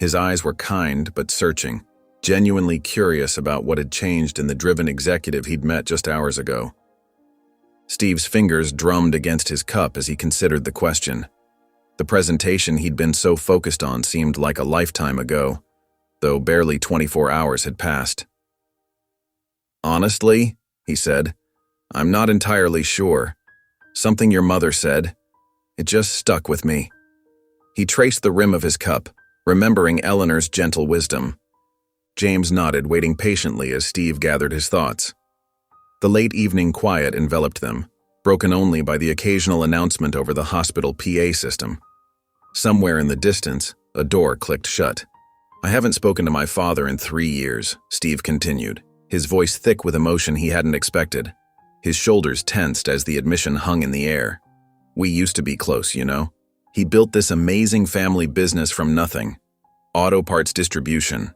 His eyes were kind but searching, genuinely curious about what had changed in the driven executive he'd met just hours ago. Steve's fingers drummed against his cup as he considered the question. The presentation he'd been so focused on seemed like a lifetime ago, though barely 24 hours had passed. "Honestly," he said, "I'm not entirely sure. Something your mother said. It just stuck with me." He traced the rim of his cup, remembering Eleanor's gentle wisdom. James nodded, waiting patiently as Steve gathered his thoughts. The late evening quiet enveloped them, broken only by the occasional announcement over the hospital PA system. Somewhere in the distance, a door clicked shut. "I haven't spoken to my father in 3 years," Steve continued, his voice thick with emotion he hadn't expected. His shoulders tensed as the admission hung in the air. "We used to be close, you know. He built this amazing family business from nothing. Auto parts distribution.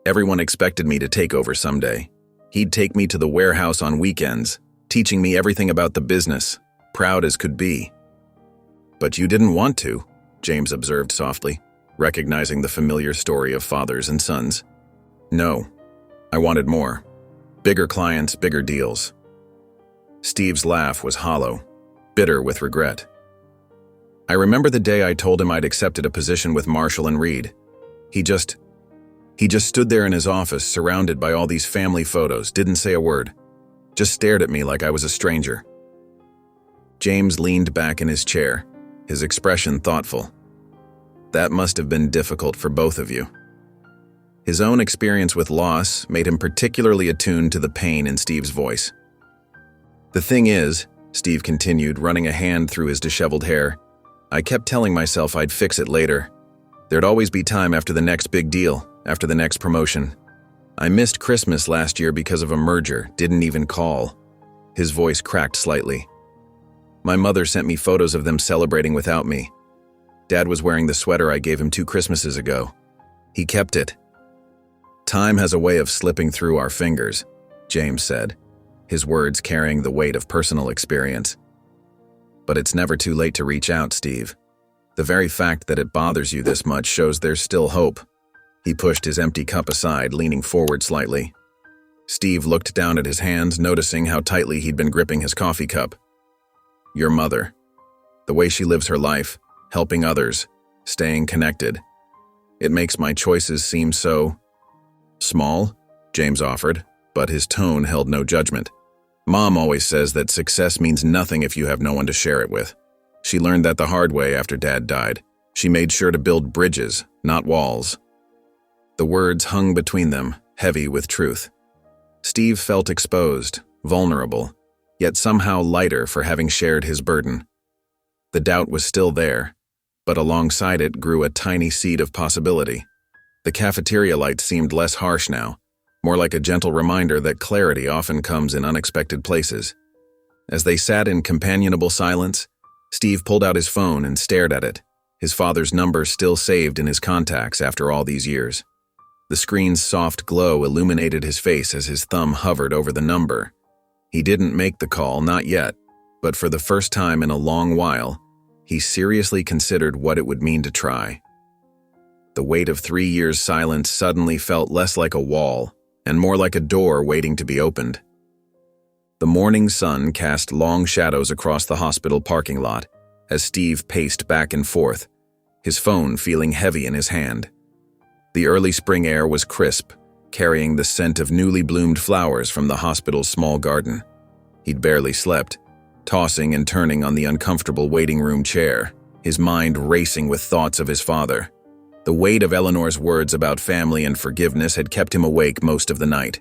Everyone expected me to take over someday. He'd take me to the warehouse on weekends, teaching me everything about the business, proud as could be." "But you didn't want to," James observed softly, recognizing the familiar story of fathers and sons. "No, I wanted more. Bigger clients, bigger deals." Steve's laugh was hollow, bitter with regret. "I remember the day I told him I'd accepted a position with Marshall and Reed. He just stood there in his office, surrounded by all these family photos, didn't say a word, just stared at me like I was a stranger." James leaned back in his chair, his expression thoughtful. "That must have been difficult for both of you." His own experience with loss made him particularly attuned to the pain in Steve's voice. "The thing is," Steve continued, running a hand through his disheveled hair, "I kept telling myself I'd fix it later. There'd always be time after the next big deal, after the next promotion. I missed Christmas last year because of a merger, didn't even call." His voice cracked slightly. "My mother sent me photos of them celebrating without me. Dad was wearing the sweater I gave him 2 Christmases ago. He kept it." "Time has a way of slipping through our fingers," James said, his words carrying the weight of personal experience. "But it's never too late to reach out, Steve. The very fact that it bothers you this much shows there's still hope." He pushed his empty cup aside, leaning forward slightly. Steve looked down at his hands, noticing how tightly he'd been gripping his coffee cup. "Your mother. The way she lives her life, helping others, staying connected. It makes my choices seem so small," James offered, but his tone held no judgment. Mom always says that success means nothing if you have no one to share it with. She learned that the hard way after Dad died. She made sure to build bridges, not walls. The words hung between them, heavy with truth. Steve felt exposed, vulnerable, yet somehow lighter for having shared his burden. The doubt was still there, but alongside it grew a tiny seed of possibility. The cafeteria light seemed less harsh now, more like a gentle reminder that clarity often comes in unexpected places. As they sat in companionable silence, Steve pulled out his phone and stared at it, his father's number still saved in his contacts after all these years. The screen's soft glow illuminated his face as his thumb hovered over the number. He didn't make the call, not yet, but for the first time in a long while, he seriously considered what it would mean to try. The weight of 3 years' silence suddenly felt less like a wall and more like a door waiting to be opened. The morning sun cast long shadows across the hospital parking lot as Steve paced back and forth, his phone feeling heavy in his hand. The early spring air was crisp, carrying the scent of newly bloomed flowers from the hospital's small garden. He'd barely slept, tossing and turning on the uncomfortable waiting room chair, his mind racing with thoughts of his father. The weight of Eleanor's words about family and forgiveness had kept him awake most of the night.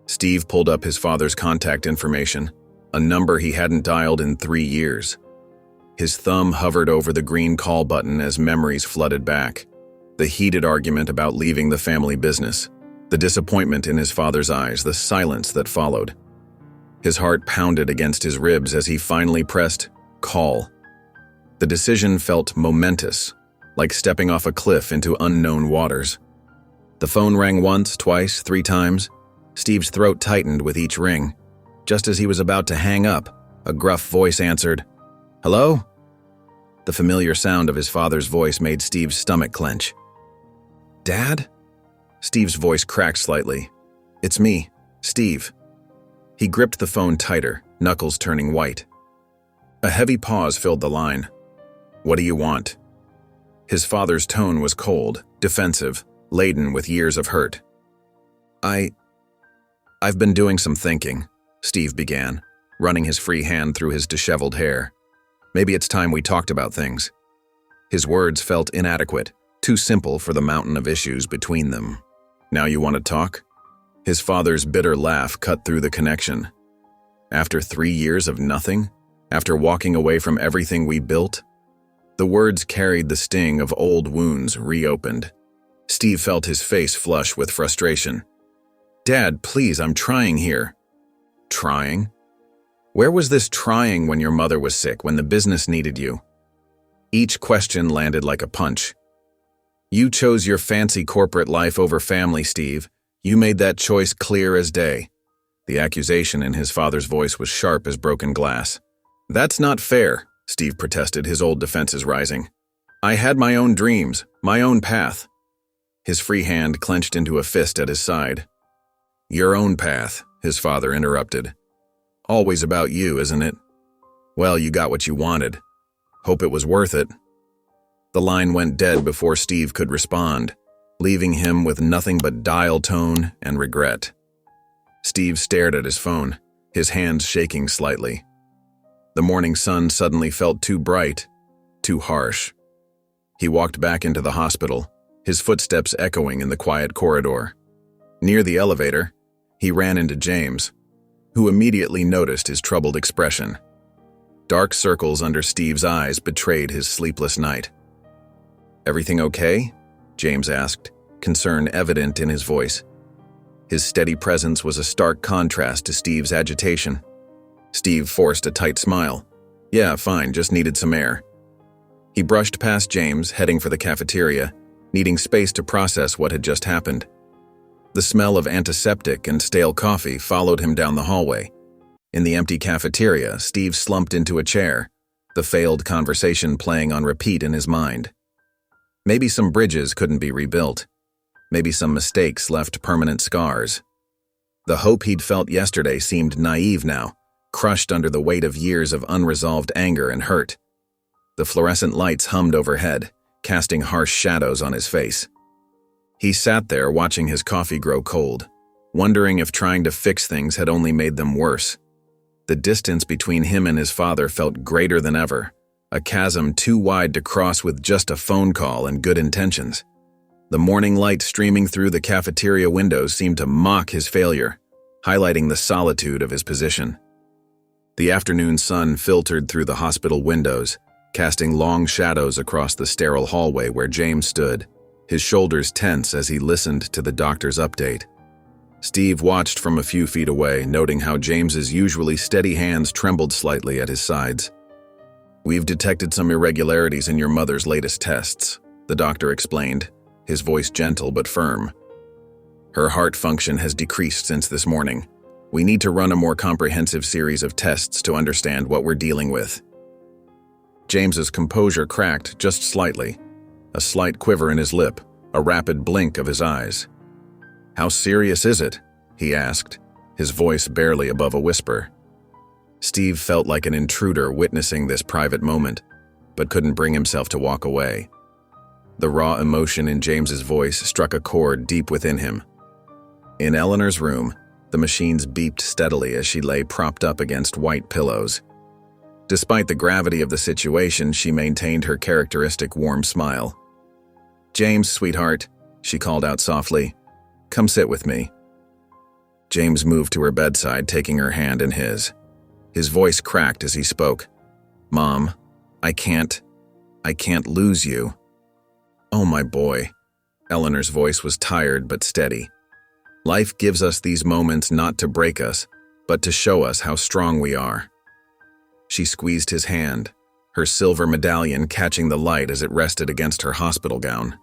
Steve pulled up his father's contact information, a number he hadn't dialed in 3 years. His thumb hovered over the green call button as memories flooded back. The heated argument about leaving the family business, the disappointment in his father's eyes, the silence that followed. His heart pounded against his ribs as he finally pressed call. The decision felt momentous, like stepping off a cliff into unknown waters. The phone rang once, twice, 3 times. Steve's throat tightened with each ring. Just as he was about to hang up, a gruff voice answered, "Hello?" The familiar sound of his father's voice made Steve's stomach clench. "Dad?" Steve's voice cracked slightly. "It's me, Steve." He gripped the phone tighter, knuckles turning white. A heavy pause filled the line. "What do you want?" His father's tone was cold, defensive, laden with years of hurt. I've been doing some thinking," Steve began, running his free hand through his disheveled hair. "Maybe it's time we talked about things." His words felt inadequate, too simple for the mountain of issues between them. "Now you want to talk?" His father's bitter laugh cut through the connection. "After 3 years of nothing? After walking away from everything we built?" The words carried the sting of old wounds reopened. Steve felt his face flush with frustration. "Dad, please, I'm trying here." "Trying? Where was this trying when your mother was sick, when the business needed you?" Each question landed like a punch. "You chose your fancy corporate life over family, Steve. You made that choice clear as day." The accusation in his father's voice was sharp as broken glass. "That's not fair," Steve protested, his old defenses rising. "I had my own dreams, my own path." His free hand clenched into a fist at his side. "Your own path," his father interrupted. "Always about you, isn't it? Well, you got what you wanted. Hope it was worth it." The line went dead before Steve could respond, leaving him with nothing but dial tone and regret. Steve stared at his phone, his hands shaking slightly. The morning sun suddenly felt too bright, too harsh. He walked back into the hospital, his footsteps echoing in the quiet corridor. Near the elevator, he ran into James, who immediately noticed his troubled expression. Dark circles under Steve's eyes betrayed his sleepless night. "Everything okay?" James asked, concern evident in his voice. His steady presence was a stark contrast to Steve's agitation. Steve forced a tight smile. "Yeah, fine, just needed some air." He brushed past James, heading for the cafeteria, needing space to process what had just happened. The smell of antiseptic and stale coffee followed him down the hallway. In the empty cafeteria, Steve slumped into a chair, the failed conversation playing on repeat in his mind. Maybe some bridges couldn't be rebuilt. Maybe some mistakes left permanent scars. The hope he'd felt yesterday seemed naive now, crushed under the weight of years of unresolved anger and hurt. The fluorescent lights hummed overhead, casting harsh shadows on his face. He sat there watching his coffee grow cold, wondering if trying to fix things had only made them worse. The distance between him and his father felt greater than ever, a chasm too wide to cross with just a phone call and good intentions. The morning light streaming through the cafeteria windows seemed to mock his failure, highlighting the solitude of his position. The afternoon sun filtered through the hospital windows, casting long shadows across the sterile hallway where James stood, his shoulders tense as he listened to the doctor's update. Steve watched from a few feet away, noting how James's usually steady hands trembled slightly at his sides. "We've detected some irregularities in your mother's latest tests," the doctor explained, his voice gentle but firm. "Her heart function has decreased since this morning. We need to run a more comprehensive series of tests to understand what we're dealing with." James's composure cracked just slightly, a slight quiver in his lip, a rapid blink of his eyes. "How serious is it?" he asked, his voice barely above a whisper. Steve felt like an intruder witnessing this private moment, but couldn't bring himself to walk away. The raw emotion in James's voice struck a chord deep within him. In Eleanor's room, the machines beeped steadily as she lay propped up against white pillows. Despite the gravity of the situation, she maintained her characteristic warm smile. "James, sweetheart," she called out softly, "come sit with me." James moved to her bedside, taking her hand in his. His voice cracked as he spoke. "Mom, I can't lose you." "Oh, my boy." Eleanor's voice was tired but steady. "Life gives us these moments not to break us, but to show us how strong we are." She squeezed his hand, her silver medallion catching the light as it rested against her hospital gown.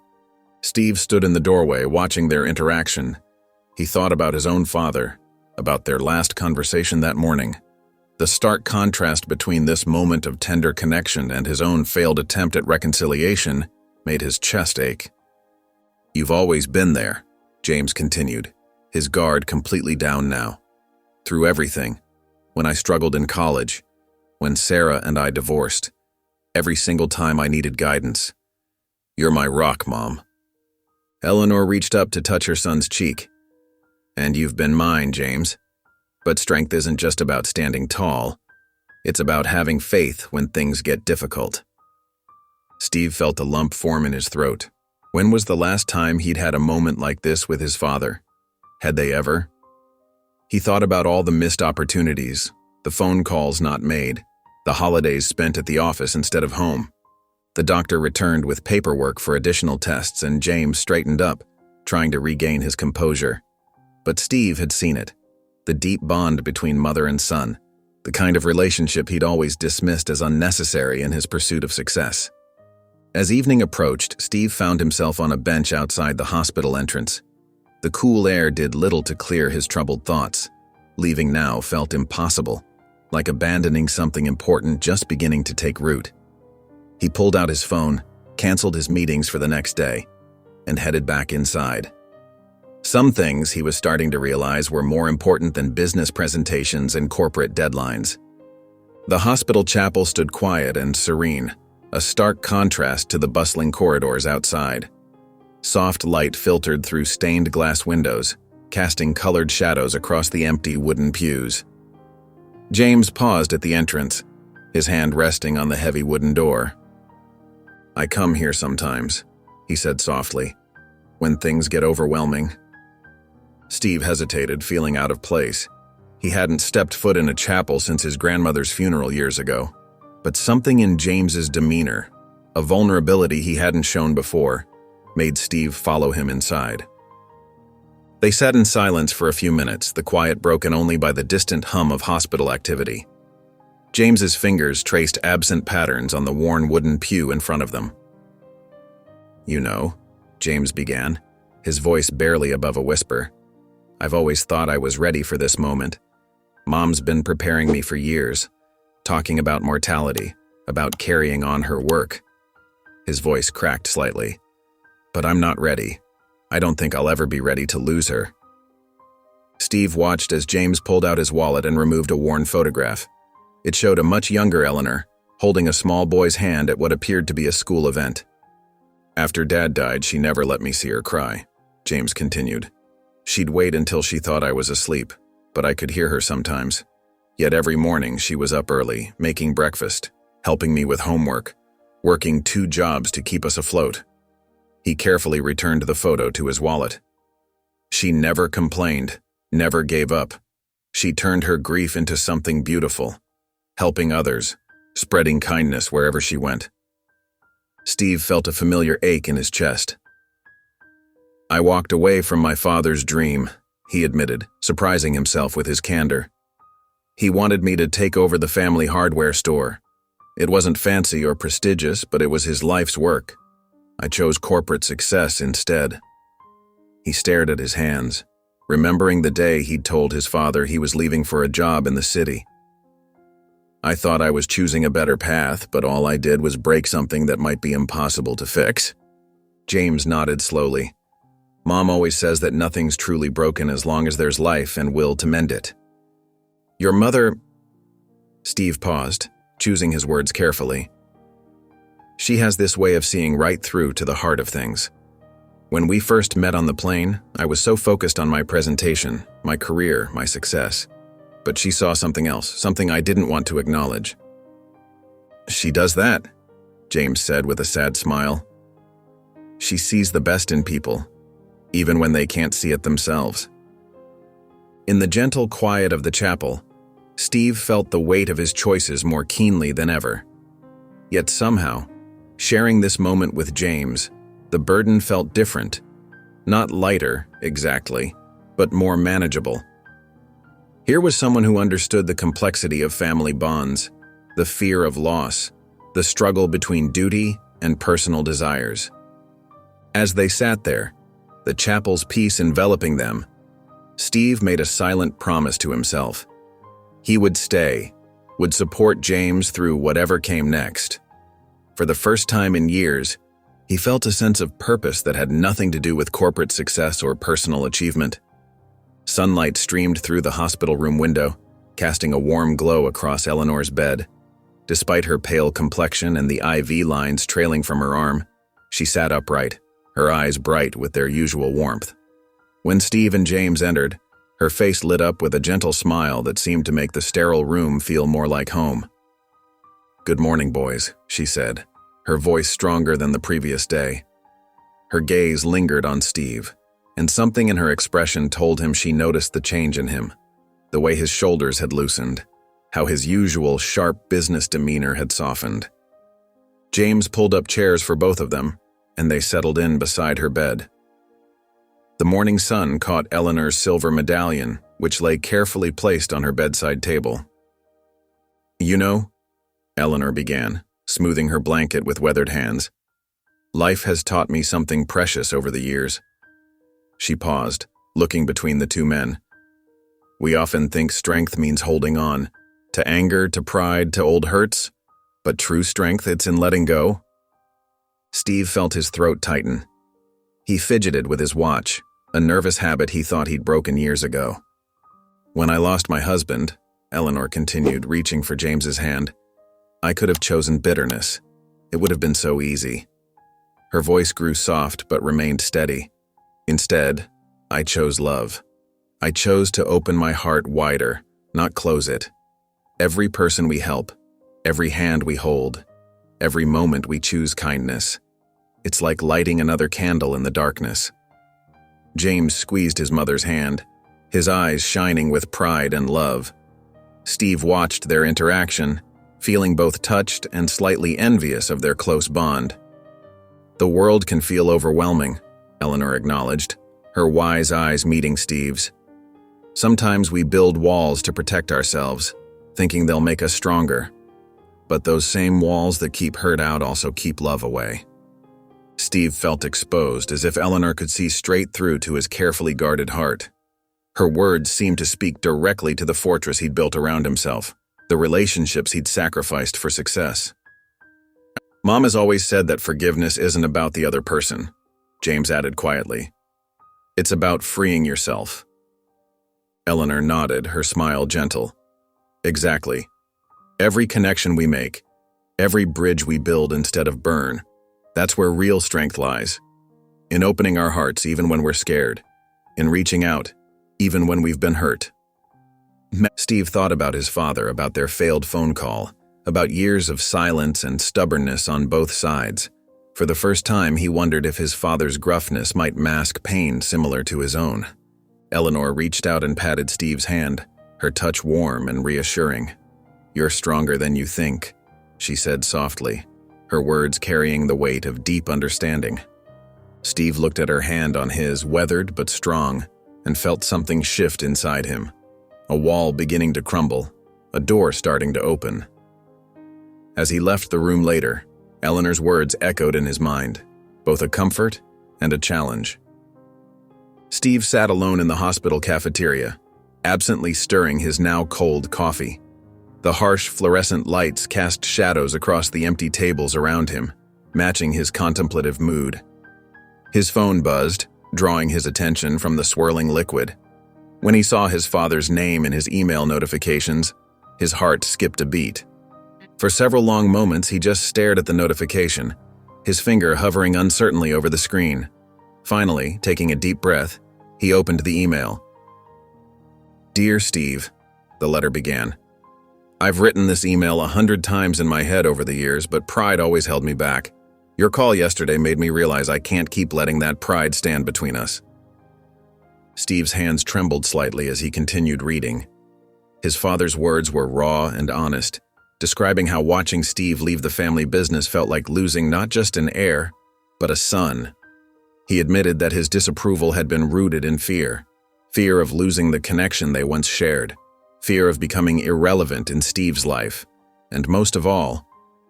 Steve stood in the doorway, watching their interaction. He thought about his own father, about their last conversation that morning. The stark contrast between this moment of tender connection and his own failed attempt at reconciliation made his chest ache. "You've always been there," James continued, his guard completely down now. "Through everything. When I struggled in college, when Sarah and I divorced, every single time I needed guidance. You're my rock, Mom." Eleanor reached up to touch her son's cheek. "And you've been mine, James. But strength isn't just about standing tall. It's about having faith when things get difficult." Steve felt a lump form in his throat. When was the last time he'd had a moment like this with his father? Had they ever? He thought about all the missed opportunities, the phone calls not made, the holidays spent at the office instead of home. The doctor returned with paperwork for additional tests, and James straightened up, trying to regain his composure. But Steve had seen it, the deep bond between mother and son, the kind of relationship he'd always dismissed as unnecessary in his pursuit of success. As evening approached, Steve found himself on a bench outside the hospital entrance. The cool air did little to clear his troubled thoughts. Leaving now felt impossible, like abandoning something important just beginning to take root. He pulled out his phone, canceled his meetings for the next day, and headed back inside. Some things, he was starting to realize, were more important than business presentations and corporate deadlines. The hospital chapel stood quiet and serene, a stark contrast to the bustling corridors outside. Soft light filtered through stained glass windows, casting colored shadows across the empty wooden pews. James paused at the entrance, his hand resting on the heavy wooden door. "I come here sometimes," he said softly, "when things get overwhelming." Steve hesitated, feeling out of place. He hadn't stepped foot in a chapel since his grandmother's funeral years ago. But something in James's demeanor, a vulnerability he hadn't shown before, made Steve follow him inside. They sat in silence for a few minutes, the quiet broken only by the distant hum of hospital activity. James's fingers traced absent patterns on the worn wooden pew in front of them. "You know," James began, his voice barely above a whisper, "I've always thought I was ready for this moment. Mom's been preparing me for years, talking about mortality, about carrying on her work." His voice cracked slightly. "But I'm not ready. I don't think I'll ever be ready to lose her." Steve watched as James pulled out his wallet and removed a worn photograph. It showed a much younger Eleanor, holding a small boy's hand at what appeared to be a school event. "After Dad died, she never let me see her cry," James continued. She'd wait until she thought I was asleep, but I could hear her sometimes. Yet every morning she was up early, making breakfast, helping me with homework, working 2 jobs to keep us afloat. He carefully returned the photo to his wallet. She never complained, never gave up. She turned her grief into something beautiful, helping others, spreading kindness wherever she went. Steve felt a familiar ache in his chest. I walked away from my father's dream, he admitted, surprising himself with his candor. He wanted me to take over the family hardware store. It wasn't fancy or prestigious, but it was his life's work. I chose corporate success instead. He stared at his hands, remembering the day he'd told his father he was leaving for a job in the city. I thought I was choosing a better path, but all I did was break something that might be impossible to fix. James nodded slowly. Mom always says that nothing's truly broken as long as there's life and will to mend it. Your mother... Steve paused, choosing his words carefully. She has this way of seeing right through to the heart of things. When we first met on the plane, I was so focused on my presentation, my career, my success. But she saw something else, something I didn't want to acknowledge. She does that, James said with a sad smile. She sees the best in people, even when they can't see it themselves. In the gentle quiet of the chapel, Steve felt the weight of his choices more keenly than ever. Yet somehow, sharing this moment with James, the burden felt different. Not lighter, exactly, but more manageable. Here was someone who understood the complexity of family bonds, the fear of loss, the struggle between duty and personal desires. As they sat there, the chapel's peace enveloping them, Steve made a silent promise to himself. He would stay, would support James through whatever came next. For the first time in years, he felt a sense of purpose that had nothing to do with corporate success or personal achievement. Sunlight streamed through the hospital room window, casting a warm glow across Eleanor's bed. Despite her pale complexion and the IV lines trailing from her arm, she sat upright, her eyes bright with their usual warmth. When Steve and James entered, her face lit up with a gentle smile that seemed to make the sterile room feel more like home. "Good morning, boys," she said, her voice stronger than the previous day. Her gaze lingered on Steve, and something in her expression told him she noticed the change in him, the way his shoulders had loosened, how his usual sharp business demeanor had softened. James pulled up chairs for both of them, and they settled in beside her bed. The morning sun caught Eleanor's silver medallion, which lay carefully placed on her bedside table. "You know," Eleanor began, smoothing her blanket with weathered hands, "life has taught me something precious over the years." She paused, looking between the two men. "We often think strength means holding on, to anger, to pride, to old hurts, but true strength, it's in letting go." Steve felt his throat tighten. He fidgeted with his watch, a nervous habit he thought he'd broken years ago. "When I lost my husband," Eleanor continued, reaching for James's hand, "I could have chosen bitterness. It would have been so easy." Her voice grew soft but remained steady. "Instead, I chose love. I chose to open my heart wider, not close it. Every person we help, every hand we hold, every moment we choose kindness. It's like lighting another candle in the darkness." James squeezed his mother's hand, his eyes shining with pride and love. Steve watched their interaction, feeling both touched and slightly envious of their close bond. "The world can feel overwhelming," Eleanor acknowledged, her wise eyes meeting Steve's. "Sometimes we build walls to protect ourselves, thinking they'll make us stronger. But those same walls that keep hurt out also keep love away." Steve felt exposed, as if Eleanor could see straight through to his carefully guarded heart. Her words seemed to speak directly to the fortress he'd built around himself, the relationships he'd sacrificed for success. "Mom has always said that forgiveness isn't about the other person," James added quietly. "It's about freeing yourself." Eleanor nodded, her smile gentle. "Exactly. Every connection we make, every bridge we build instead of burn, that's where real strength lies. In opening our hearts even when we're scared. in reaching out, even when we've been hurt. Steve thought about his father, about their failed phone call, about years of silence and stubbornness on both sides. For the first time, he wondered if his father's gruffness might mask pain similar to his own. Eleanor reached out and patted Steve's hand, her touch warm and reassuring. "You're stronger than you think," she said softly, her words carrying the weight of deep understanding. Steve looked at her hand on his, weathered but strong, and felt something shift inside him. A wall beginning to crumble, a door starting to open. As he left the room later, Eleanor's words echoed in his mind, both a comfort and a challenge. Steve sat alone in the hospital cafeteria, absently stirring his now cold coffee. The harsh fluorescent lights cast shadows across the empty tables around him, matching his contemplative mood. His phone buzzed, drawing his attention from the swirling liquid. When he saw his father's name in his email notifications, his heart skipped a beat. For several long moments, he just stared at the notification, his finger hovering uncertainly over the screen. Finally, taking a deep breath, he opened the email. "Dear Steve," the letter began. "I've written this email 100 times in my head over the years, but pride always held me back. Your call yesterday made me realize I can't keep letting that pride stand between us." Steve's hands trembled slightly as he continued reading. His father's words were raw and honest, describing how watching Steve leave the family business felt like losing not just an heir, but a son. He admitted that his disapproval had been rooted in fear of losing the connection they once shared, fear of becoming irrelevant in Steve's life, and most of all,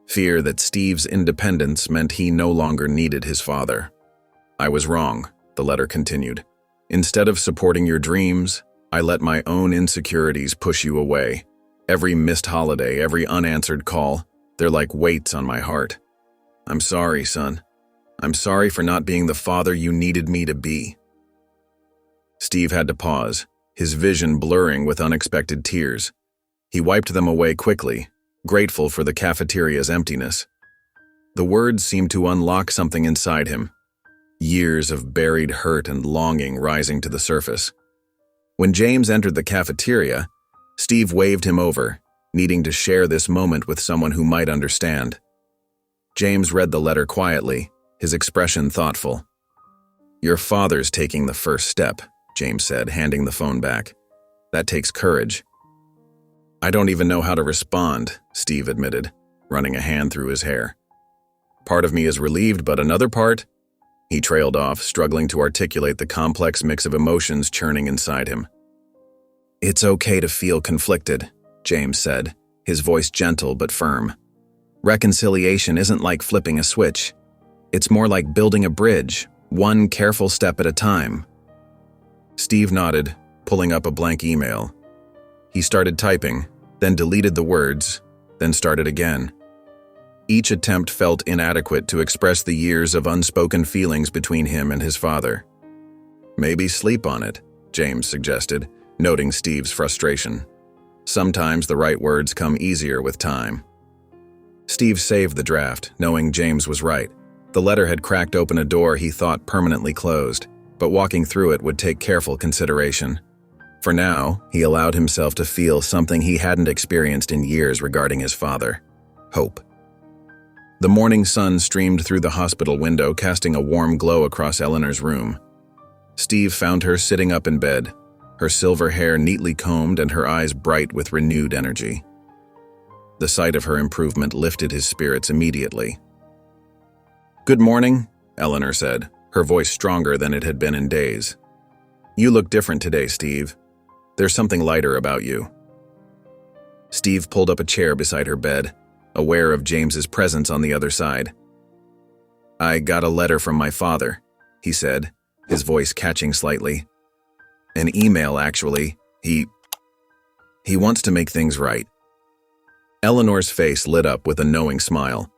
fear that Steve's independence meant he no longer needed his father. "I was wrong," the letter continued. "Instead of supporting your dreams, I let my own insecurities push you away. Every missed holiday, every unanswered call, they're like weights on my heart. I'm sorry, son. I'm sorry for not being the father you needed me to be." Steve had to pause, his vision blurring with unexpected tears. He wiped them away quickly, grateful for the cafeteria's emptiness. The words seemed to unlock something inside him, years of buried hurt and longing rising to the surface. When James entered the cafeteria, Steve waved him over, needing to share this moment with someone who might understand. James read the letter quietly, his expression thoughtful. "Your father's taking the first step," James said, handing the phone back. "That takes courage." "I don't even know how to respond," Steve admitted, running a hand through his hair. "Part of me is relieved, but another part—" He trailed off, struggling to articulate the complex mix of emotions churning inside him. "It's okay to feel conflicted," James said, his voice gentle but firm. "Reconciliation isn't like flipping a switch. It's more like building a bridge, one careful step at a time." Steve nodded, pulling up a blank email. He started typing, then deleted the words, then started again. Each attempt felt inadequate to express the years of unspoken feelings between him and his father. "Maybe sleep on it," James suggested, noting Steve's frustration. "Sometimes the right words come easier with time." Steve saved the draft, knowing James was right. The letter had cracked open a door he thought permanently closed, but walking through it would take careful consideration. For now, he allowed himself to feel something he hadn't experienced in years regarding his father: hope. The morning sun streamed through the hospital window, casting a warm glow across Eleanor's room. Steve found her sitting up in bed, her silver hair neatly combed and her eyes bright with renewed energy. The sight of her improvement lifted his spirits immediately. "Good morning," Eleanor said, her voice stronger than it had been in days. "You look different today, Steve. There's something lighter about you." Steve pulled up a chair beside her bed, aware of James's presence on the other side. "I got a letter from my father," he said, his voice catching slightly. "An email, actually. He wants to make things right." Eleanor's face lit up with a knowing smile.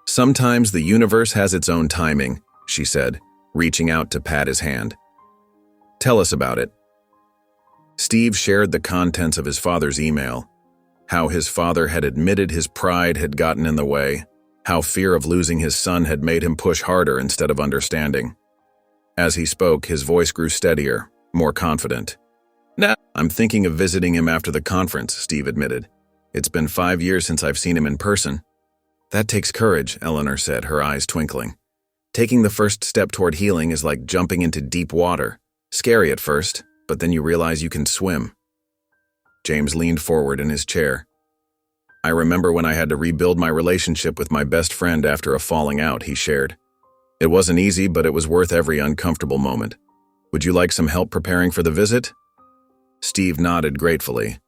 "Sometimes the universe has its own timing," she said, reaching out to pat his hand. "Tell us about it." Steve shared the contents of his father's email, how his father had admitted his pride had gotten in the way, how fear of losing his son had made him push harder instead of understanding. As he spoke, his voice grew steadier, more confident. Nah, I'm thinking of visiting him after the conference, Steve admitted. It's been 5 years since I've seen him in person. That takes courage, Eleanor said, her eyes twinkling. Taking the first step toward healing is like jumping into deep water. Scary at first, but then you realize you can swim. James leaned forward in his chair. I remember when I had to rebuild my relationship with my best friend after a falling out, he shared. It wasn't easy, but it was worth every uncomfortable moment. Would you like some help preparing for the visit? Steve nodded gratefully.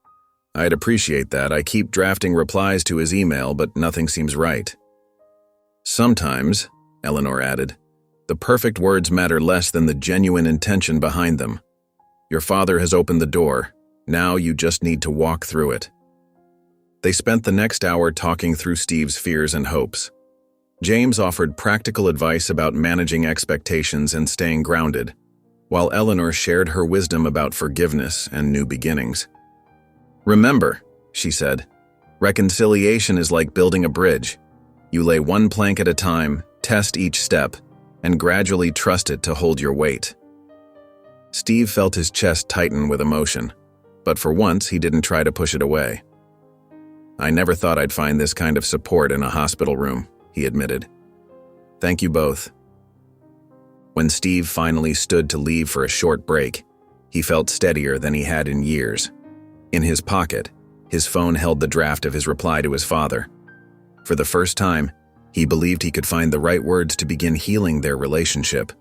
I'd appreciate that. I keep drafting replies to his email, but nothing seems right. Sometimes, Eleanor added, the perfect words matter less than the genuine intention behind them. Your father has opened the door. Now you just need to walk through it. They spent the next hour talking through Steve's fears and hopes. James offered practical advice about managing expectations and staying grounded, while Eleanor shared her wisdom about forgiveness and new beginnings. Remember, she said, reconciliation is like building a bridge. You lay one plank at a time, test each step, and gradually trust it to hold your weight. Steve felt his chest tighten with emotion, but for once he didn't try to push it away. I never thought I'd find this kind of support in a hospital room, he admitted. Thank you both. When Steve finally stood to leave for a short break, he felt steadier than he had in years. In his pocket, his phone held the draft of his reply to his father. For the first time, he believed he could find the right words to begin healing their relationship.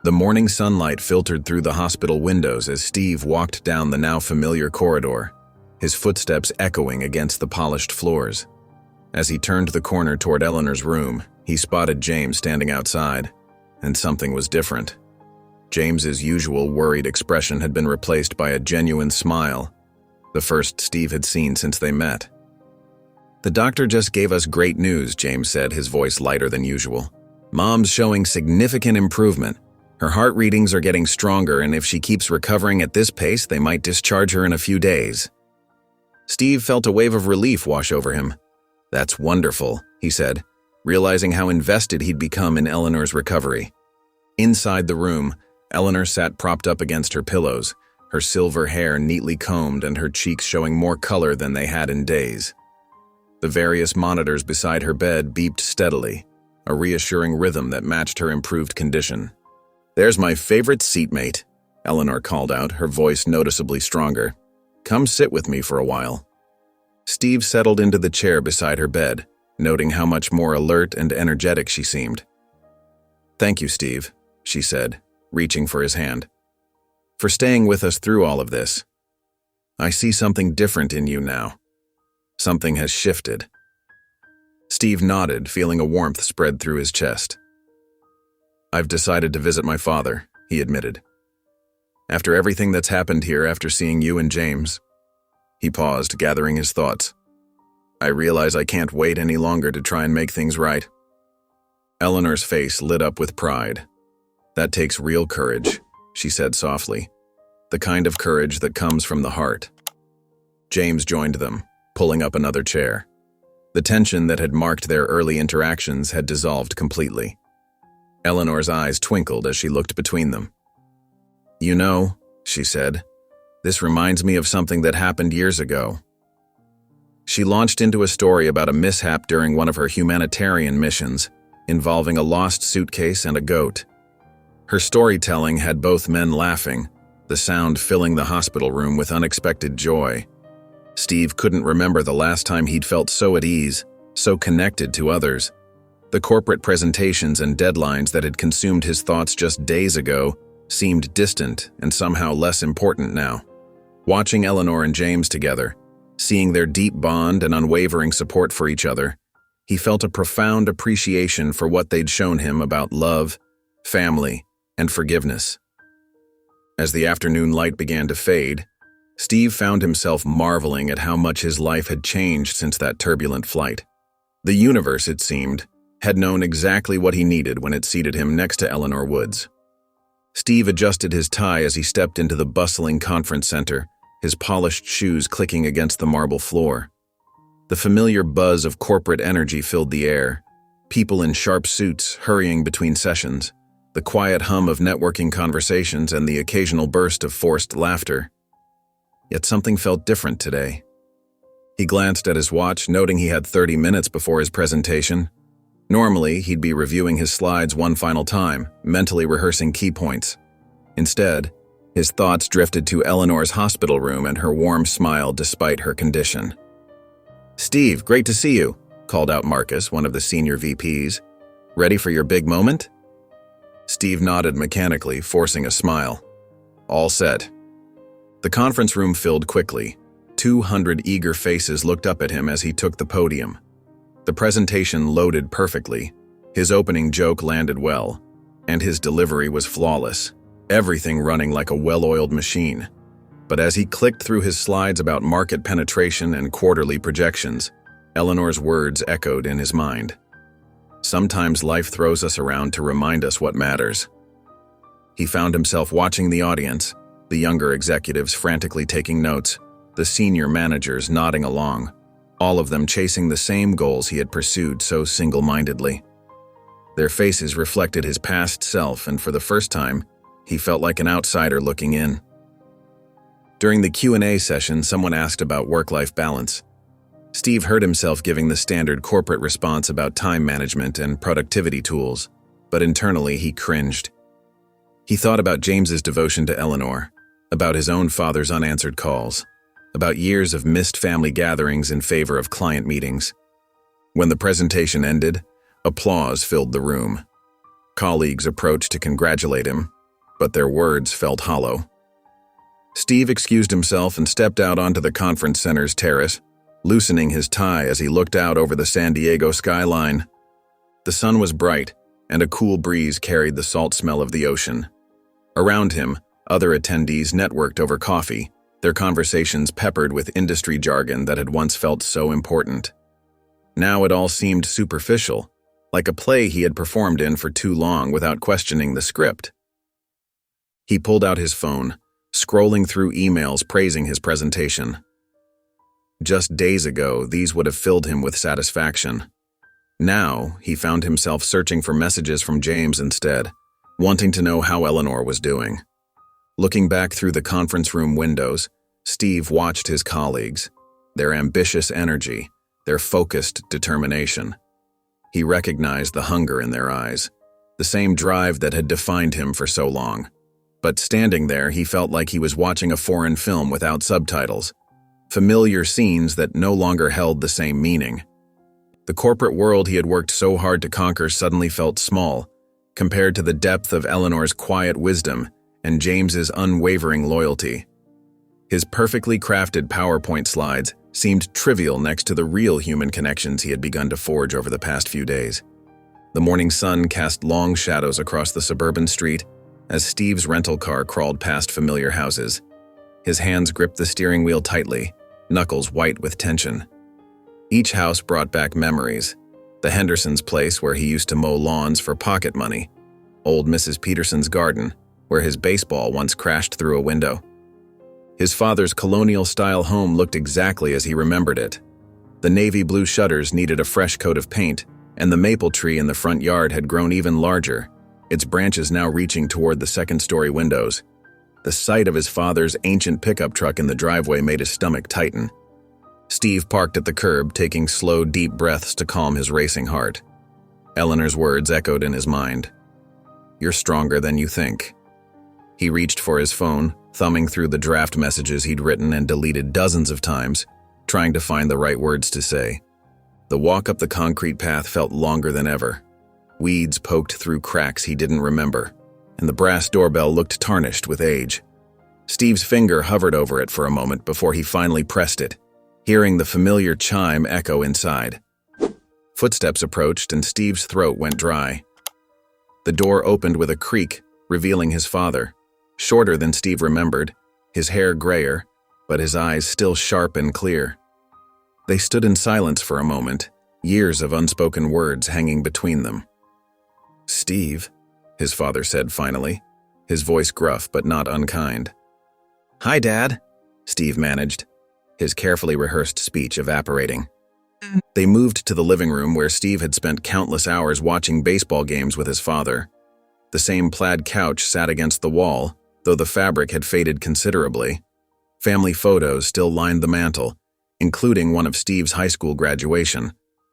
The morning sunlight filtered through the hospital windows as Steve walked down the now familiar corridor, his footsteps echoing against the polished floors. As he turned the corner toward Eleanor's room, he spotted James standing outside, and something was different. James's usual worried expression had been replaced by a genuine smile, the first Steve had seen since they met. The doctor just gave us great news, James said, his voice lighter than usual. Mom's showing significant improvement. Her heart readings are getting stronger, and if she keeps recovering at this pace, they might discharge her in a few days. Steve felt a wave of relief wash over him. That's wonderful, he said, realizing how invested he'd become in Eleanor's recovery. Inside the room, Eleanor sat propped up against her pillows, her silver hair neatly combed and her cheeks showing more color than they had in days. The various monitors beside her bed beeped steadily, a reassuring rhythm that matched her improved condition. There's my favorite seatmate, Eleanor called out, her voice noticeably stronger. Come sit with me for a while. Steve settled into the chair beside her bed, noting how much more alert and energetic she seemed. Thank you, Steve, she said, reaching for his hand. For staying with us through all of this. I see something different in you now. Something has shifted. Steve nodded, feeling a warmth spread through his chest. I've decided to visit my father, he admitted. After everything that's happened here after seeing you and James. He paused, gathering his thoughts. I realize I can't wait any longer to try and make things right. Eleanor's face lit up with pride. That takes real courage, she said softly. The kind of courage that comes from the heart. James joined them, pulling up another chair. The tension that had marked their early interactions had dissolved completely. Eleanor's eyes twinkled as she looked between them. You know, she said, this reminds me of something that happened years ago. She launched into a story about a mishap during one of her humanitarian missions, involving a lost suitcase and a goat. Her storytelling had both men laughing, the sound filling the hospital room with unexpected joy. Steve couldn't remember the last time he'd felt so at ease, so connected to others. The corporate presentations and deadlines that had consumed his thoughts just days ago seemed distant and somehow less important now. Watching Eleanor and James together, seeing their deep bond and unwavering support for each other, he felt a profound appreciation for what they'd shown him about love, family, and forgiveness. As the afternoon light began to fade, Steve found himself marveling at how much his life had changed since that turbulent flight. The universe, it seemed, had known exactly what he needed when it seated him next to Eleanor Woods. Steve adjusted his tie as he stepped into the bustling conference center, his polished shoes clicking against the marble floor. The familiar buzz of corporate energy filled the air, people in sharp suits hurrying between sessions, the quiet hum of networking conversations and the occasional burst of forced laughter. Yet something felt different today. He glanced at his watch, noting he had 30 minutes before his presentation. Normally, he'd be reviewing his slides one final time, mentally rehearsing key points. Instead, his thoughts drifted to Eleanor's hospital room and her warm smile despite her condition. "Steve, great to see you," called out Marcus, one of the senior VPs. "Ready for your big moment?" Steve nodded mechanically, forcing a smile. "All set." The conference room filled quickly. 200 eager faces looked up at him as he took the podium. The presentation loaded perfectly. His opening joke landed well, and his delivery was flawless, everything running like a well-oiled machine. But as he clicked through his slides about market penetration and quarterly projections, Eleanor's words echoed in his mind. Sometimes life throws us around to remind us what matters. He found himself watching the audience, the younger executives frantically taking notes, the senior managers nodding along, all of them chasing the same goals he had pursued so single-mindedly. Their faces reflected his past self, and for the first time, he felt like an outsider looking in. During the Q&A session, someone asked about work-life balance. Steve heard himself giving the standard corporate response about time management and productivity tools, but internally he cringed. He thought about James's devotion to Eleanor, about his own father's unanswered calls, about years of missed family gatherings in favor of client meetings. When the presentation ended, applause filled the room. Colleagues approached to congratulate him, but their words felt hollow. Steve excused himself and stepped out onto the conference center's terrace, loosening his tie as he looked out over the San Diego skyline. The sun was bright, and a cool breeze carried the salt smell of the ocean. Around him, other attendees networked over coffee, their conversations peppered with industry jargon that had once felt so important. Now it all seemed superficial, like a play he had performed in for too long without questioning the script. He pulled out his phone, scrolling through emails praising his presentation. Just days ago, these would have filled him with satisfaction. Now, he found himself searching for messages from James instead, wanting to know how Eleanor was doing. Looking back through the conference room windows, Steve watched his colleagues, their ambitious energy, their focused determination. He recognized the hunger in their eyes, the same drive that had defined him for so long. But standing there, he felt like he was watching a foreign film without subtitles, familiar scenes that no longer held the same meaning. The corporate world he had worked so hard to conquer suddenly felt small, compared to the depth of Eleanor's quiet wisdom and James's unwavering loyalty. His perfectly crafted PowerPoint slides seemed trivial next to the real human connections he had begun to forge over the past few days. The morning sun cast long shadows across the suburban street as Steve's rental car crawled past familiar houses. His hands gripped the steering wheel tightly, knuckles white with tension. Each house brought back memories. The Hendersons' place where he used to mow lawns for pocket money. Old Mrs. Peterson's garden, where his baseball once crashed through a window. His father's colonial-style home looked exactly as he remembered it. The navy blue shutters needed a fresh coat of paint, and the maple tree in the front yard had grown even larger, its branches now reaching toward the second-story windows. The sight of his father's ancient pickup truck in the driveway made his stomach tighten. Steve parked at the curb, taking slow, deep breaths to calm his racing heart. Eleanor's words echoed in his mind. "You're stronger than you think." He reached for his phone, thumbing through the draft messages he'd written and deleted dozens of times, trying to find the right words to say. The walk up the concrete path felt longer than ever. Weeds poked through cracks he didn't remember, and the brass doorbell looked tarnished with age. Steve's finger hovered over it for a moment before he finally pressed it, hearing the familiar chime echo inside. Footsteps approached and Steve's throat went dry. The door opened with a creak, revealing his father, shorter than Steve remembered, his hair grayer, but his eyes still sharp and clear. They stood in silence for a moment, years of unspoken words hanging between them. "Steve," his father said finally, his voice gruff but not unkind. "Hi, Dad," Steve managed, his carefully rehearsed speech evaporating. They moved to the living room where Steve had spent countless hours watching baseball games with his father. The same plaid couch sat against the wall, though the fabric had faded considerably. Family photos still lined the mantel, including one of Steve's high school graduation,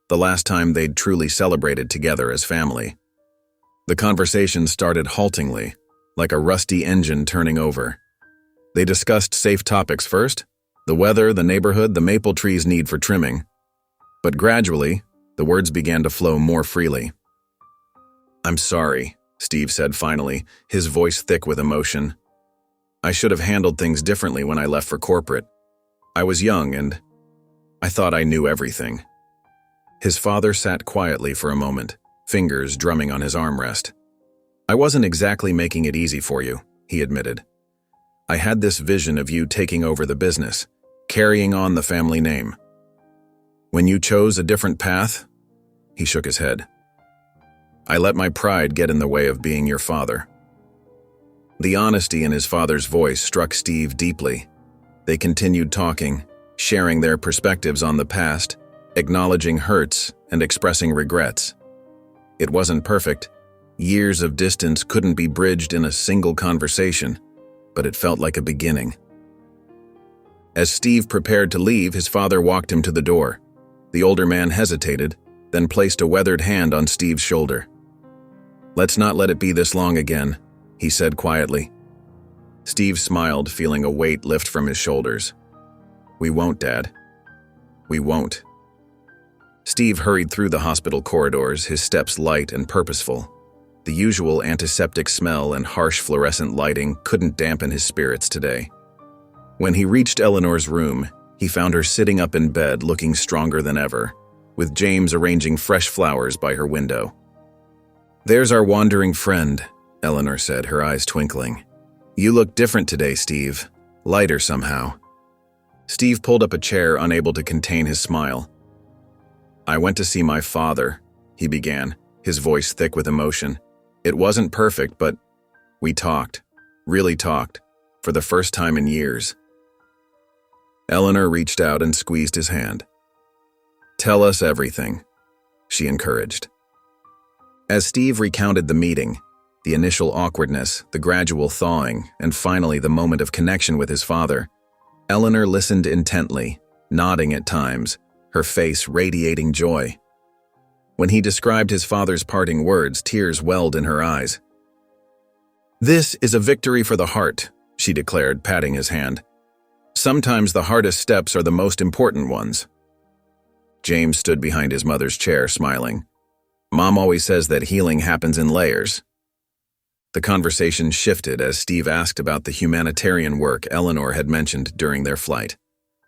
the last time they'd truly celebrated together as family. The conversation started haltingly, like a rusty engine turning over. They discussed safe topics first: the weather, the neighborhood, the maple trees' need for trimming. But gradually, the words began to flow more freely. "I'm sorry," Steve said finally, his voice thick with emotion. "I should have handled things differently when I left for corporate. I was young and I thought I knew everything." His father sat quietly for a moment, fingers drumming on his armrest. "I wasn't exactly making it easy for you," he admitted. "I had this vision of you taking over the business, carrying on the family name. When you chose a different path," he shook his head, "I let my pride get in the way of being your father." The honesty in his father's voice struck Steve deeply. They continued talking, sharing their perspectives on the past, acknowledging hurts and expressing regrets. It wasn't perfect. Years of distance couldn't be bridged in a single conversation, but it felt like a beginning. As Steve prepared to leave, his father walked him to the door. The older man hesitated, then placed a weathered hand on Steve's shoulder. "Let's not let it be this long again," he said quietly. Steve smiled, feeling a weight lift from his shoulders. "We won't, Dad. We won't." Steve hurried through the hospital corridors, his steps light and purposeful. The usual antiseptic smell and harsh fluorescent lighting couldn't dampen his spirits today. When he reached Eleanor's room, he found her sitting up in bed looking stronger than ever, with James arranging fresh flowers by her window. "There's our wandering friend," Eleanor said, her eyes twinkling. "You look different today, Steve. Lighter somehow." Steve pulled up a chair, unable to contain his smile. "I went to see my father," he began, his voice thick with emotion. "It wasn't perfect, but we talked, really talked, for the first time in years." Eleanor reached out and squeezed his hand. "Tell us everything," she encouraged. As Steve recounted the meeting, the initial awkwardness, the gradual thawing, and finally the moment of connection with his father, Eleanor listened intently, nodding at times, her face radiating joy. When he described his father's parting words, tears welled in her eyes. "This is a victory for the heart," she declared, patting his hand. "Sometimes the hardest steps are the most important ones." James stood behind his mother's chair, smiling. "Mom always says that healing happens in layers." The conversation shifted as Steve asked about the humanitarian work Eleanor had mentioned during their flight.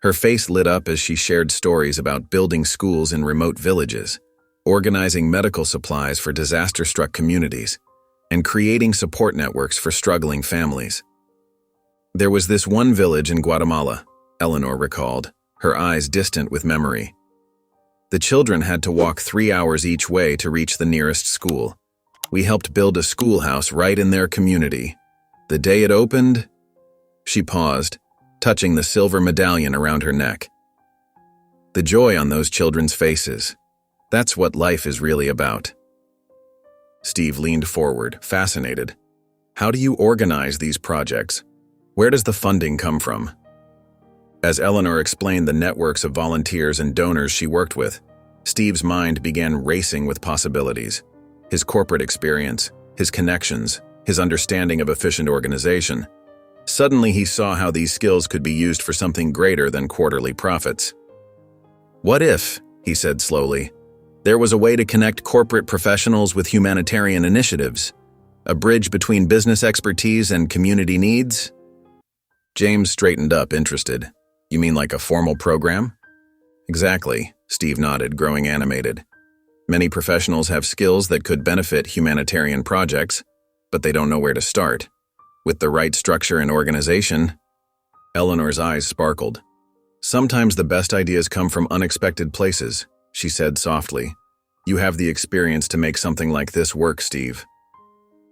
Her face lit up as she shared stories about building schools in remote villages, organizing medical supplies for disaster-struck communities, and creating support networks for struggling families. "There was this one village in Guatemala," Eleanor recalled, her eyes distant with memory. "The children had to walk 3 hours each way to reach the nearest school. We helped build a schoolhouse right in their community. The day it opened..." She paused, touching the silver medallion around her neck. The joy on those children's faces. That's what life is really about. Steve leaned forward, fascinated. "How do you organize these projects? Where does the funding come from?" As Eleanor explained the networks of volunteers and donors she worked with, Steve's mind began racing with possibilities. His corporate experience, his connections, his understanding of efficient organization. Suddenly he saw how these skills could be used for something greater than quarterly profits. "What if," he said slowly, "there was a way to connect corporate professionals with humanitarian initiatives? A bridge between business expertise and community needs?" James straightened up, interested. "You mean like a formal program?" "Exactly," Steve nodded, growing animated. "Many professionals have skills that could benefit humanitarian projects, but they don't know where to start. With the right structure and organization..." Eleanor's eyes sparkled. "Sometimes the best ideas come from unexpected places," she said softly. "You have the experience to make something like this work, Steve."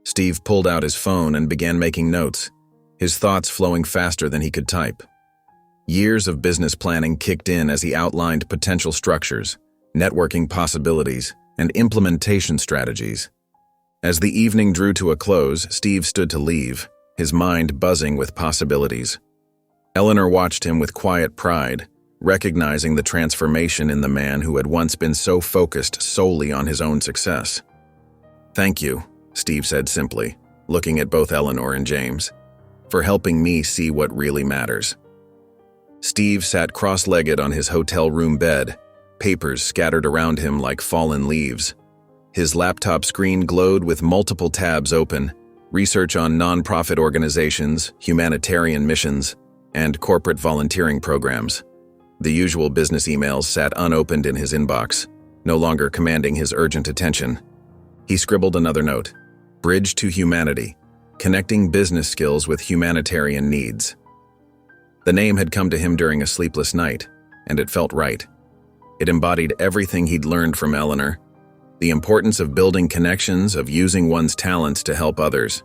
Steve pulled out his phone and began making notes, his thoughts flowing faster than he could type. Years of business planning kicked in as he outlined potential structures, networking possibilities, and implementation strategies. As the evening drew to a close, Steve stood to leave, his mind buzzing with possibilities. Eleanor watched him with quiet pride, recognizing the transformation in the man who had once been so focused solely on his own success. "Thank you," Steve said simply, looking at both Eleanor and James, "for helping me see what really matters." Steve sat cross-legged on his hotel room bed, papers scattered around him like fallen leaves. His laptop screen glowed with multiple tabs open, research on nonprofit organizations, humanitarian missions, and corporate volunteering programs. The usual business emails sat unopened in his inbox, no longer commanding his urgent attention. He scribbled another note: Bridge to Humanity, connecting business skills with humanitarian needs. The name had come to him during a sleepless night, and it felt right. It embodied everything he'd learned from Eleanor: the importance of building connections, of using one's talents to help others.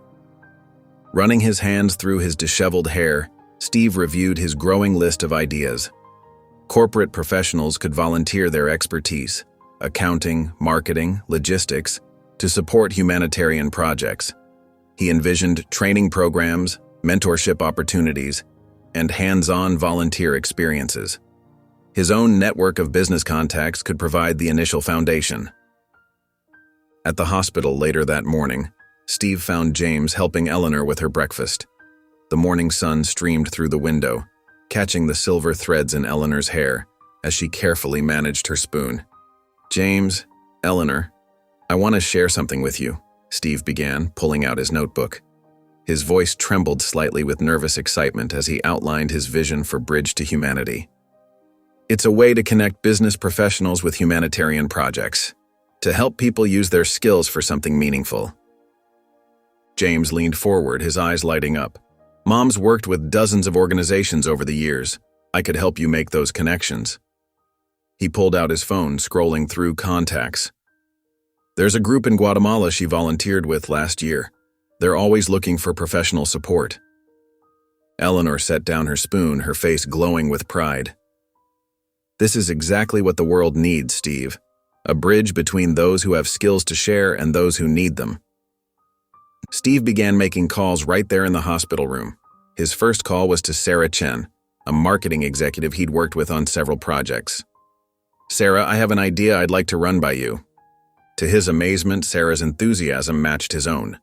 Running his hands through his disheveled hair, Steve reviewed his growing list of ideas. Corporate professionals could volunteer their expertise, accounting, marketing, logistics, to support humanitarian projects. He envisioned training programs, mentorship opportunities, and hands-on volunteer experiences. His own network of business contacts could provide the initial foundation. At the hospital later that morning, Steve found James helping Eleanor with her breakfast. The morning sun streamed through the window, catching the silver threads in Eleanor's hair as she carefully managed her spoon. "James, Eleanor, I want to share something with you," Steve began, pulling out his notebook. His voice trembled slightly with nervous excitement as he outlined his vision for Bridge to Humanity. "It's a way to connect business professionals with humanitarian projects, to help people use their skills for something meaningful." James leaned forward, his eyes lighting up. "Mom's worked with dozens of organizations over the years. I could help you make those connections." He pulled out his phone, scrolling through contacts. "There's a group in Guatemala she volunteered with last year. They're always looking for professional support." Eleanor set down her spoon, her face glowing with pride. "This is exactly what the world needs, Steve. A bridge between those who have skills to share and those who need them." Steve began making calls right there in the hospital room. His first call was to Sarah Chen, a marketing executive he'd worked with on several projects. "Sarah, I have an idea I'd like to run by you." To his amazement, Sarah's enthusiasm matched his own.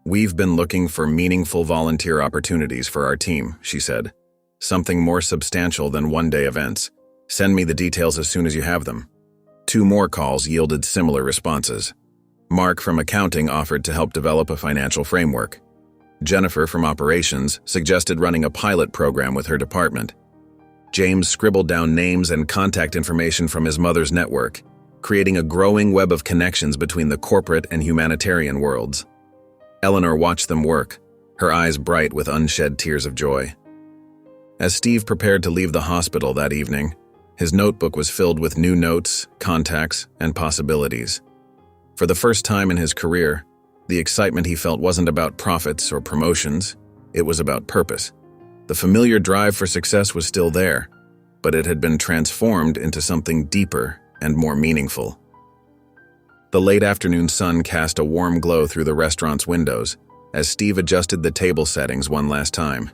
"We've been looking for meaningful volunteer opportunities for our team," she said. "Something more substantial than one-day events. Send me the details as soon as you have them." 2 more calls yielded similar responses. Mark from accounting offered to help develop a financial framework. Jennifer from operations suggested running a pilot program with her department. James scribbled down names and contact information from his mother's network, creating a growing web of connections between the corporate and humanitarian worlds. Eleanor watched them work, her eyes bright with unshed tears of joy. As Steve prepared to leave the hospital that evening, his notebook was filled with new notes, contacts, and possibilities. For the first time in his career, the excitement he felt wasn't about profits or promotions, it was about purpose. The familiar drive for success was still there, but it had been transformed into something deeper and more meaningful. The late afternoon sun cast a warm glow through the restaurant's windows as Steve adjusted the table settings one last time.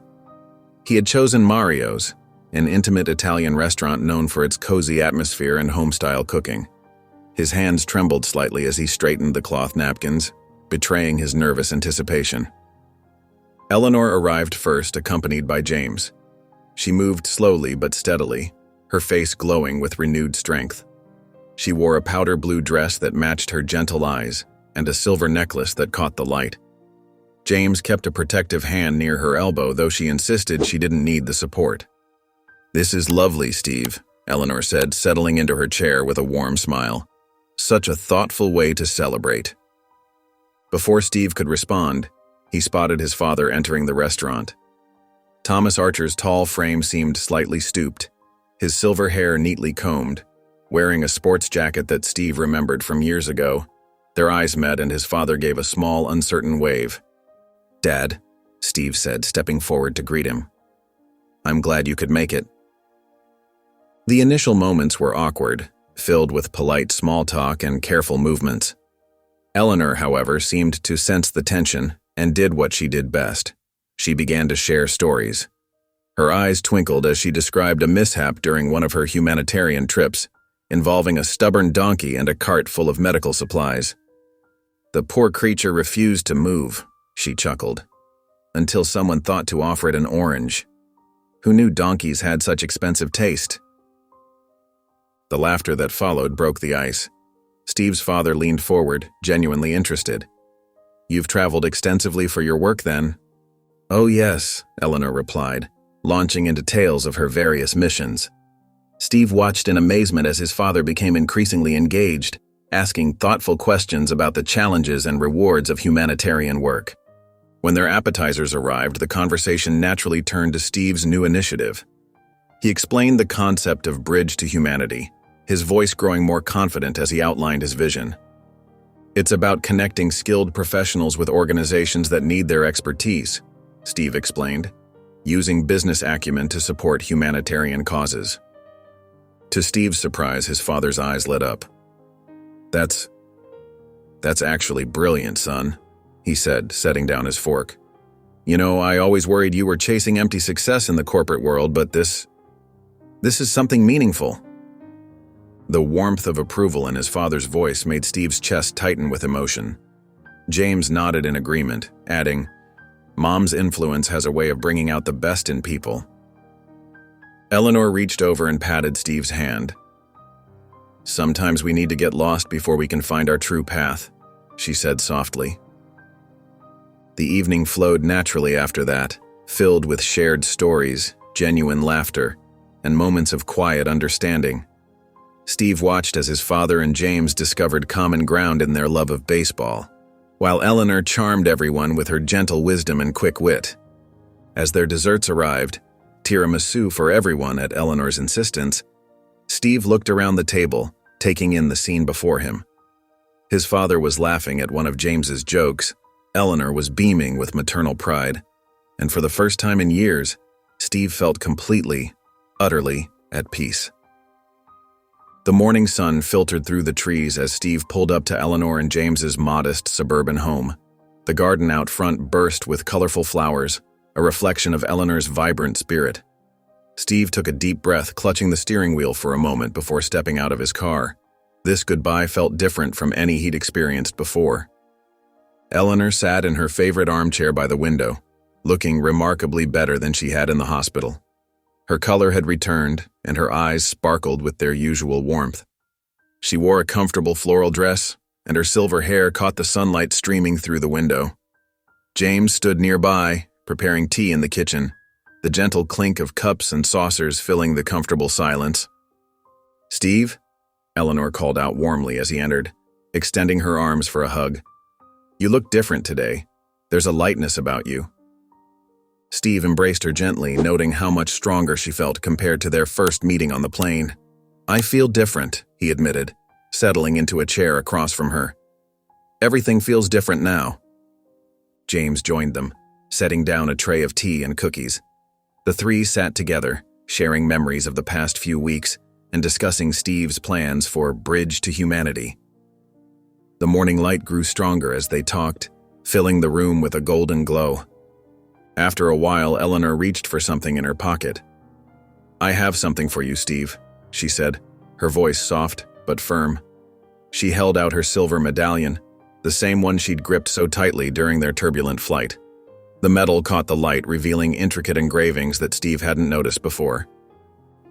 He had chosen Mario's, an intimate Italian restaurant known for its cozy atmosphere and home-style cooking. His hands trembled slightly as he straightened the cloth napkins, betraying his nervous anticipation. Eleanor arrived first, accompanied by James. She moved slowly but steadily, her face glowing with renewed strength. She wore a powder blue dress that matched her gentle eyes and a silver necklace that caught the light. James kept a protective hand near her elbow, though she insisted she didn't need the support. "This is lovely, Steve," Eleanor said, settling into her chair with a warm smile. "Such a thoughtful way to celebrate." Before Steve could respond, he spotted his father entering the restaurant. Thomas Archer's tall frame seemed slightly stooped, his silver hair neatly combed. Wearing a sports jacket that Steve remembered from years ago, their eyes met and his father gave a small, uncertain wave. "Dad," Steve said, stepping forward to greet him. "I'm glad you could make it." The initial moments were awkward, filled with polite small talk and careful movements. Eleanor, however, seemed to sense the tension and did what she did best. She began to share stories. Her eyes twinkled as she described a mishap during one of her humanitarian trips, involving a stubborn donkey and a cart full of medical supplies. "The poor creature refused to move," she chuckled, "until someone thought to offer it an orange. Who knew donkeys had such expensive taste?" The laughter that followed broke the ice. Steve's father leaned forward, genuinely interested. "You've traveled extensively for your work, then?" "Oh yes," Eleanor replied, launching into tales of her various missions. Steve watched in amazement as his father became increasingly engaged, asking thoughtful questions about the challenges and rewards of humanitarian work. When their appetizers arrived, the conversation naturally turned to Steve's new initiative. He explained the concept of Bridge to Humanity, his voice growing more confident as he outlined his vision. "It's about connecting skilled professionals with organizations that need their expertise," Steve explained, "using business acumen to support humanitarian causes." To Steve's surprise, his father's eyes lit up. That's actually brilliant, son," he said, setting down his fork. "You know, I always worried you were chasing empty success in the corporate world, but this is something meaningful." The warmth of approval in his father's voice made Steve's chest tighten with emotion. James nodded in agreement, adding, "Mom's influence has a way of bringing out the best in people." Eleanor reached over and patted Steve's hand. "Sometimes we need to get lost before we can find our true path," she said softly. The evening flowed naturally after that, filled with shared stories, genuine laughter, and moments of quiet understanding. Steve watched as his father and James discovered common ground in their love of baseball, while Eleanor charmed everyone with her gentle wisdom and quick wit. As their desserts arrived, tiramisu for everyone at Eleanor's insistence, Steve looked around the table, taking in the scene before him. His father was laughing at one of James's jokes, Eleanor was beaming with maternal pride, and for the first time in years, Steve felt completely, utterly at peace. The morning sun filtered through the trees as Steve pulled up to Eleanor and James's modest suburban home. The garden out front burst with colorful flowers, a reflection of Eleanor's vibrant spirit. Steve took a deep breath, clutching the steering wheel for a moment before stepping out of his car. This goodbye felt different from any he'd experienced before. Eleanor sat in her favorite armchair by the window, looking remarkably better than she had in the hospital. Her color had returned, and her eyes sparkled with their usual warmth. She wore a comfortable floral dress, and her silver hair caught the sunlight streaming through the window. James stood nearby, preparing tea in the kitchen, the gentle clink of cups and saucers filling the comfortable silence. "Steve?" Eleanor called out warmly as he entered, extending her arms for a hug. "You look different today. There's a lightness about you." Steve embraced her gently, noting how much stronger she felt compared to their first meeting on the plane. "I feel different," he admitted, settling into a chair across from her. "Everything feels different now." James joined them, setting down a tray of tea and cookies. The three sat together, sharing memories of the past few weeks and discussing Steve's plans for Bridge to Humanity. The morning light grew stronger as they talked, filling the room with a golden glow. After a while, Eleanor reached for something in her pocket. "I have something for you, Steve," she said, her voice soft but firm. She held out her silver medallion, the same one she'd gripped so tightly during their turbulent flight. The metal caught the light, revealing intricate engravings that Steve hadn't noticed before.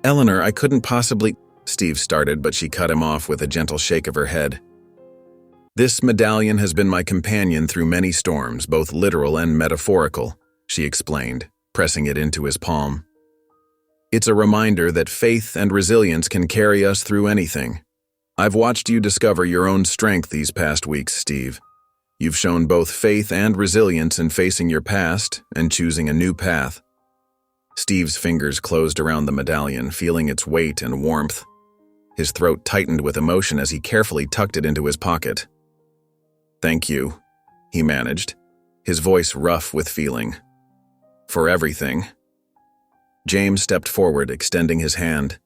"Eleanor, I couldn't possibly—" Steve started, but she cut him off with a gentle shake of her head. "This medallion has been my companion through many storms, both literal and metaphorical," she explained, pressing it into his palm. "It's a reminder that faith and resilience can carry us through anything. I've watched you discover your own strength these past weeks, Steve. You've shown both faith and resilience in facing your past and choosing a new path." Steve's fingers closed around the medallion, feeling its weight and warmth. His throat tightened with emotion as he carefully tucked it into his pocket. "Thank you," he managed, his voice rough with feeling. "For everything." James stepped forward, extending his hand.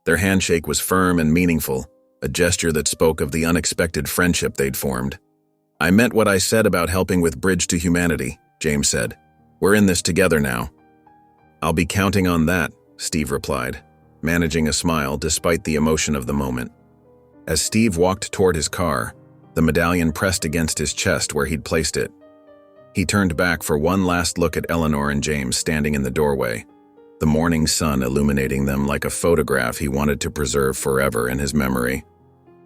Their handshake was firm and meaningful, a gesture that spoke of the unexpected friendship they'd formed. "I meant what I said about helping with Bridge to Humanity," James said. "We're in this together now." "I'll be counting on that," Steve replied, managing a smile despite the emotion of the moment. As Steve walked toward his car, the medallion pressed against his chest where he'd placed it. He turned back for one last look at Eleanor and James standing in the doorway, the morning sun illuminating them like a photograph he wanted to preserve forever in his memory.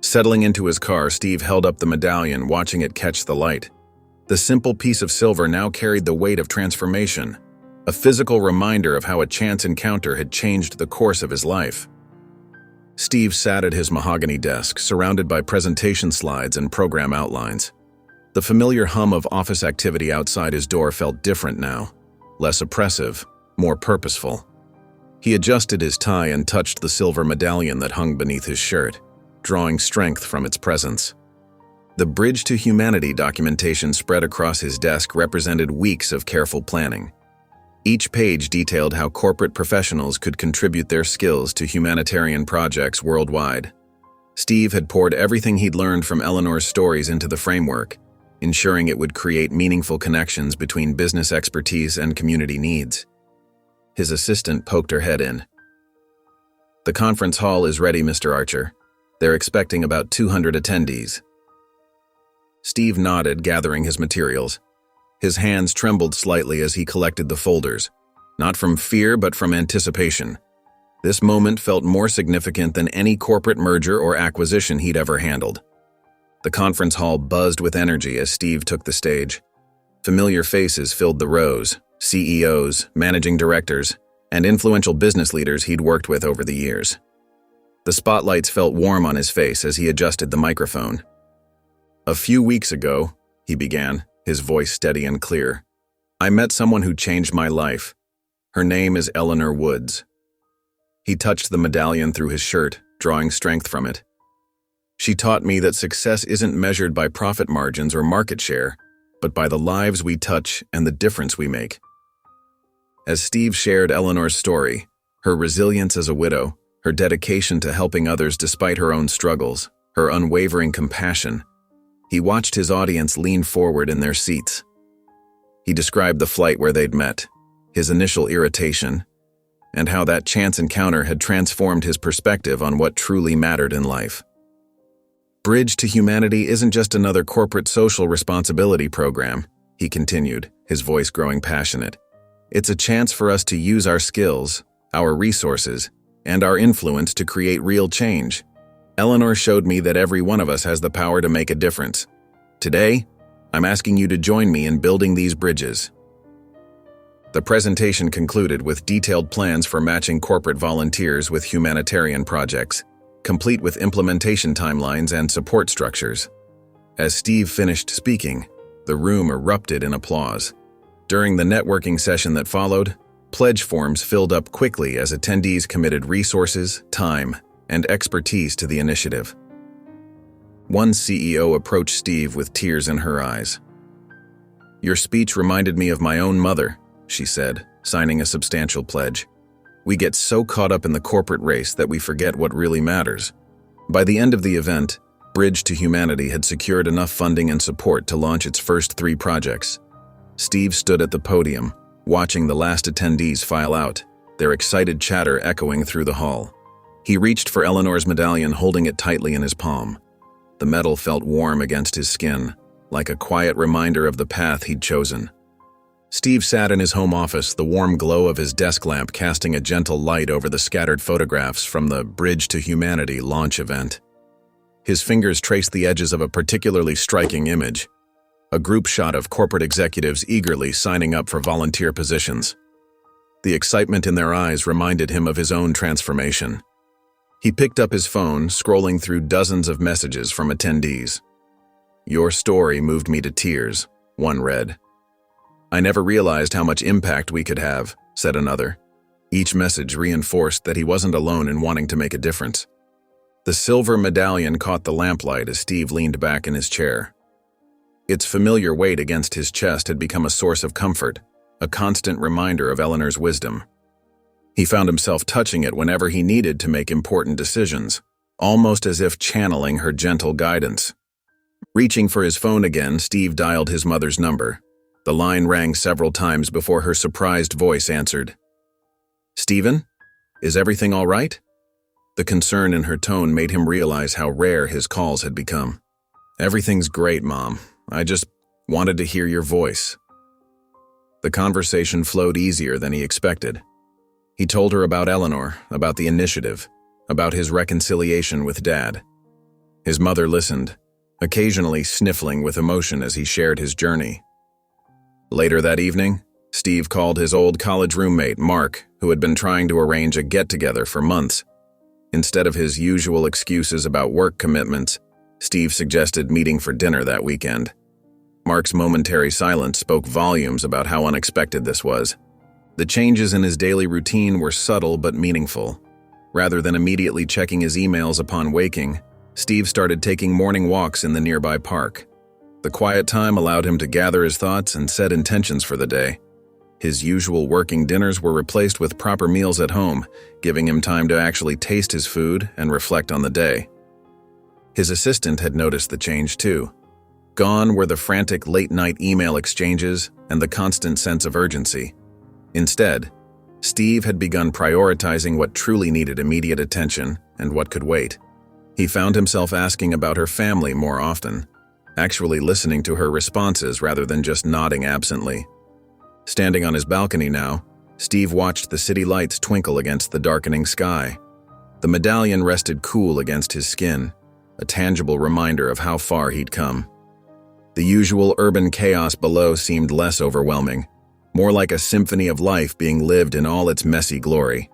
Settling into his car, Steve held up the medallion, watching it catch the light. The simple piece of silver now carried the weight of transformation, a physical reminder of how a chance encounter had changed the course of his life. Steve sat at his mahogany desk, surrounded by presentation slides and program outlines. The familiar hum of office activity outside his door felt different now, less oppressive, more purposeful. He adjusted his tie and touched the silver medallion that hung beneath his shirt, drawing strength from its presence. The Bridge to Humanity documentation spread across his desk represented weeks of careful planning. Each page detailed how corporate professionals could contribute their skills to humanitarian projects worldwide. Steve had poured everything he'd learned from Eleanor's stories into the framework, ensuring it would create meaningful connections between business expertise and community needs. His assistant poked her head in. "The conference hall is ready, Mr. Archer. They're expecting about 200 attendees." Steve nodded, gathering his materials. His hands trembled slightly as he collected the folders, not from fear but from anticipation. This moment felt more significant than any corporate merger or acquisition he'd ever handled. The conference hall buzzed with energy as Steve took the stage. Familiar faces filled the rows, CEOs, managing directors, and influential business leaders he'd worked with over the years. The spotlights felt warm on his face as he adjusted the microphone. "A few weeks ago," he began, his voice steady and clear, "I met someone who changed my life. Her name is Eleanor Woods." He touched the medallion through his shirt, drawing strength from it. "She taught me that success isn't measured by profit margins or market share, but by the lives we touch and the difference we make." As Steve shared Eleanor's story, her resilience as a widow, her dedication to helping others despite her own struggles, her unwavering compassion, he watched his audience lean forward in their seats. He described the flight where they'd met, his initial irritation, and how that chance encounter had transformed his perspective on what truly mattered in life. "Bridge to Humanity isn't just another corporate social responsibility program," he continued, his voice growing passionate. "It's a chance for us to use our skills, our resources, and our influence to create real change. Eleanor showed me that every one of us has the power to make a difference. Today, I'm asking you to join me in building these bridges." The presentation concluded with detailed plans for matching corporate volunteers with humanitarian projects, complete with implementation timelines and support structures. As Steve finished speaking, the room erupted in applause. During the networking session that followed, pledge forms filled up quickly as attendees committed resources, time, and expertise to the initiative. One CEO approached Steve with tears in her eyes. "Your speech reminded me of my own mother," she said, signing a substantial pledge. "We get so caught up in the corporate race that we forget what really matters." By the end of the event, Bridge to Humanity had secured enough funding and support to launch its first 3 projects. Steve stood at the podium, watching the last attendees file out, their excited chatter echoing through the hall. He reached for Eleanor's medallion, holding it tightly in his palm. The metal felt warm against his skin, like a quiet reminder of the path he'd chosen. Steve sat in his home office, the warm glow of his desk lamp casting a gentle light over the scattered photographs from the Bridge to Humanity launch event. His fingers traced the edges of a particularly striking image, a group shot of corporate executives eagerly signing up for volunteer positions. The excitement in their eyes reminded him of his own transformation. He picked up his phone, scrolling through dozens of messages from attendees. "Your story moved me to tears," one read. "I never realized how much impact we could have," said another. Each message reinforced that he wasn't alone in wanting to make a difference. The silver medallion caught the lamplight as Steve leaned back in his chair. Its familiar weight against his chest had become a source of comfort, a constant reminder of Eleanor's wisdom. He found himself touching it whenever he needed to make important decisions, almost as if channeling her gentle guidance. Reaching for his phone again, Steve dialed his mother's number. The line rang several times before her surprised voice answered. "Stephen? Is everything all right?" The concern in her tone made him realize how rare his calls had become. "Everything's great, Mom. I just wanted to hear your voice." The conversation flowed easier than he expected. He told her about Eleanor, about the initiative, about his reconciliation with Dad. His mother listened, occasionally sniffling with emotion as he shared his journey. Later that evening, Steve called his old college roommate, Mark, who had been trying to arrange a get-together for months. Instead of his usual excuses about work commitments, Steve suggested meeting for dinner that weekend. Mark's momentary silence spoke volumes about how unexpected this was. The changes in his daily routine were subtle but meaningful. Rather than immediately checking his emails upon waking, Steve started taking morning walks in the nearby park. The quiet time allowed him to gather his thoughts and set intentions for the day. His usual working dinners were replaced with proper meals at home, giving him time to actually taste his food and reflect on the day. His assistant had noticed the change too. Gone were the frantic late-night email exchanges and the constant sense of urgency. Instead, Steve had begun prioritizing what truly needed immediate attention and what could wait. He found himself asking about her family more often, actually listening to her responses rather than just nodding absently. Standing on his balcony now, Steve watched the city lights twinkle against the darkening sky. The medallion rested cool against his skin, a tangible reminder of how far he'd come. The usual urban chaos below seemed less overwhelming, more like a symphony of life being lived in all its messy glory.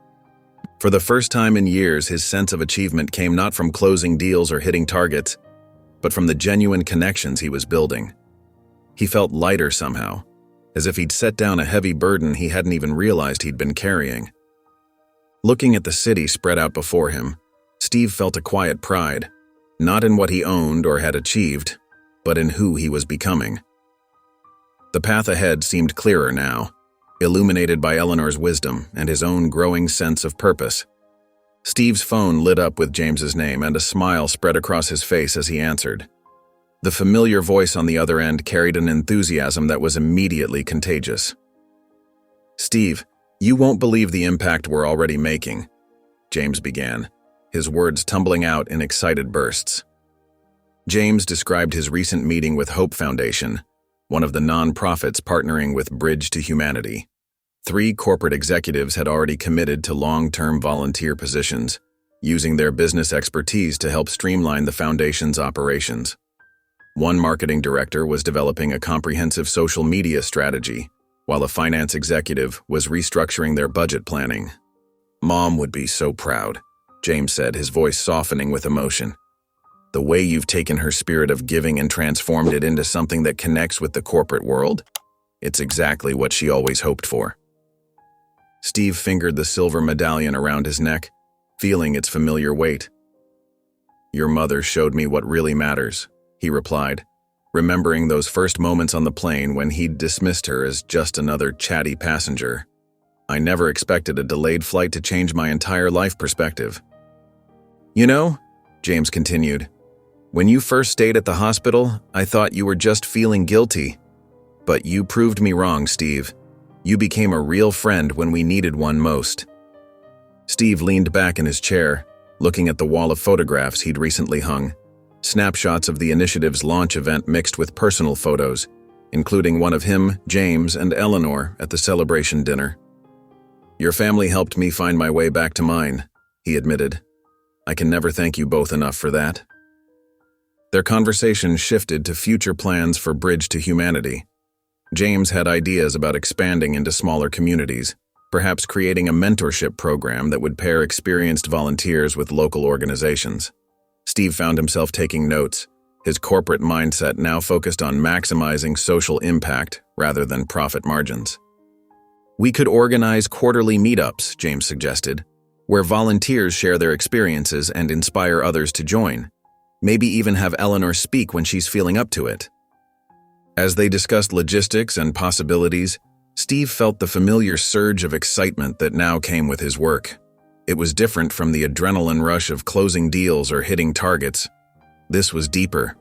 For the first time in years, his sense of achievement came not from closing deals or hitting targets, but from the genuine connections he was building. He felt lighter somehow, as if he'd set down a heavy burden he hadn't even realized he'd been carrying. Looking at the city spread out before him, Steve felt a quiet pride, not in what he owned or had achieved, but in who he was becoming. The path ahead seemed clearer now, illuminated by Eleanor's wisdom and his own growing sense of purpose. Steve's phone lit up with James's name, and a smile spread across his face as he answered. The familiar voice on the other end carried an enthusiasm that was immediately contagious. "Steve, you won't believe the impact we're already making," James began, his words tumbling out in excited bursts. James described his recent meeting with Hope Foundation, one of the non-profits partnering with Bridge to Humanity. 3 corporate executives had already committed to long-term volunteer positions, using their business expertise to help streamline the foundation's operations. One marketing director was developing a comprehensive social media strategy, while a finance executive was restructuring their budget planning. "Mom would be so proud," James said, his voice softening with emotion. "The way you've taken her spirit of giving and transformed it into something that connects with the corporate world, it's exactly what she always hoped for." Steve fingered the silver medallion around his neck, feeling its familiar weight. "Your mother showed me what really matters," he replied, remembering those first moments on the plane when he'd dismissed her as just another chatty passenger. "I never expected a delayed flight to change my entire life perspective." "You know," James continued, "when you first stayed at the hospital, I thought you were just feeling guilty. But you proved me wrong, Steve. You became a real friend when we needed one most." Steve leaned back in his chair, looking at the wall of photographs he'd recently hung, snapshots of the initiative's launch event mixed with personal photos, including one of him, James, and Eleanor at the celebration dinner. "Your family helped me find my way back to mine," he admitted. "I can never thank you both enough for that." Their conversation shifted to future plans for Bridge to Humanity. James had ideas about expanding into smaller communities, perhaps creating a mentorship program that would pair experienced volunteers with local organizations. Steve found himself taking notes, his corporate mindset now focused on maximizing social impact rather than profit margins. "We could organize quarterly meetups," James suggested, "where volunteers share their experiences and inspire others to join. Maybe even have Eleanor speak when she's feeling up to it." As they discussed logistics and possibilities, Steve felt the familiar surge of excitement that now came with his work. It was different from the adrenaline rush of closing deals or hitting targets. This was deeper,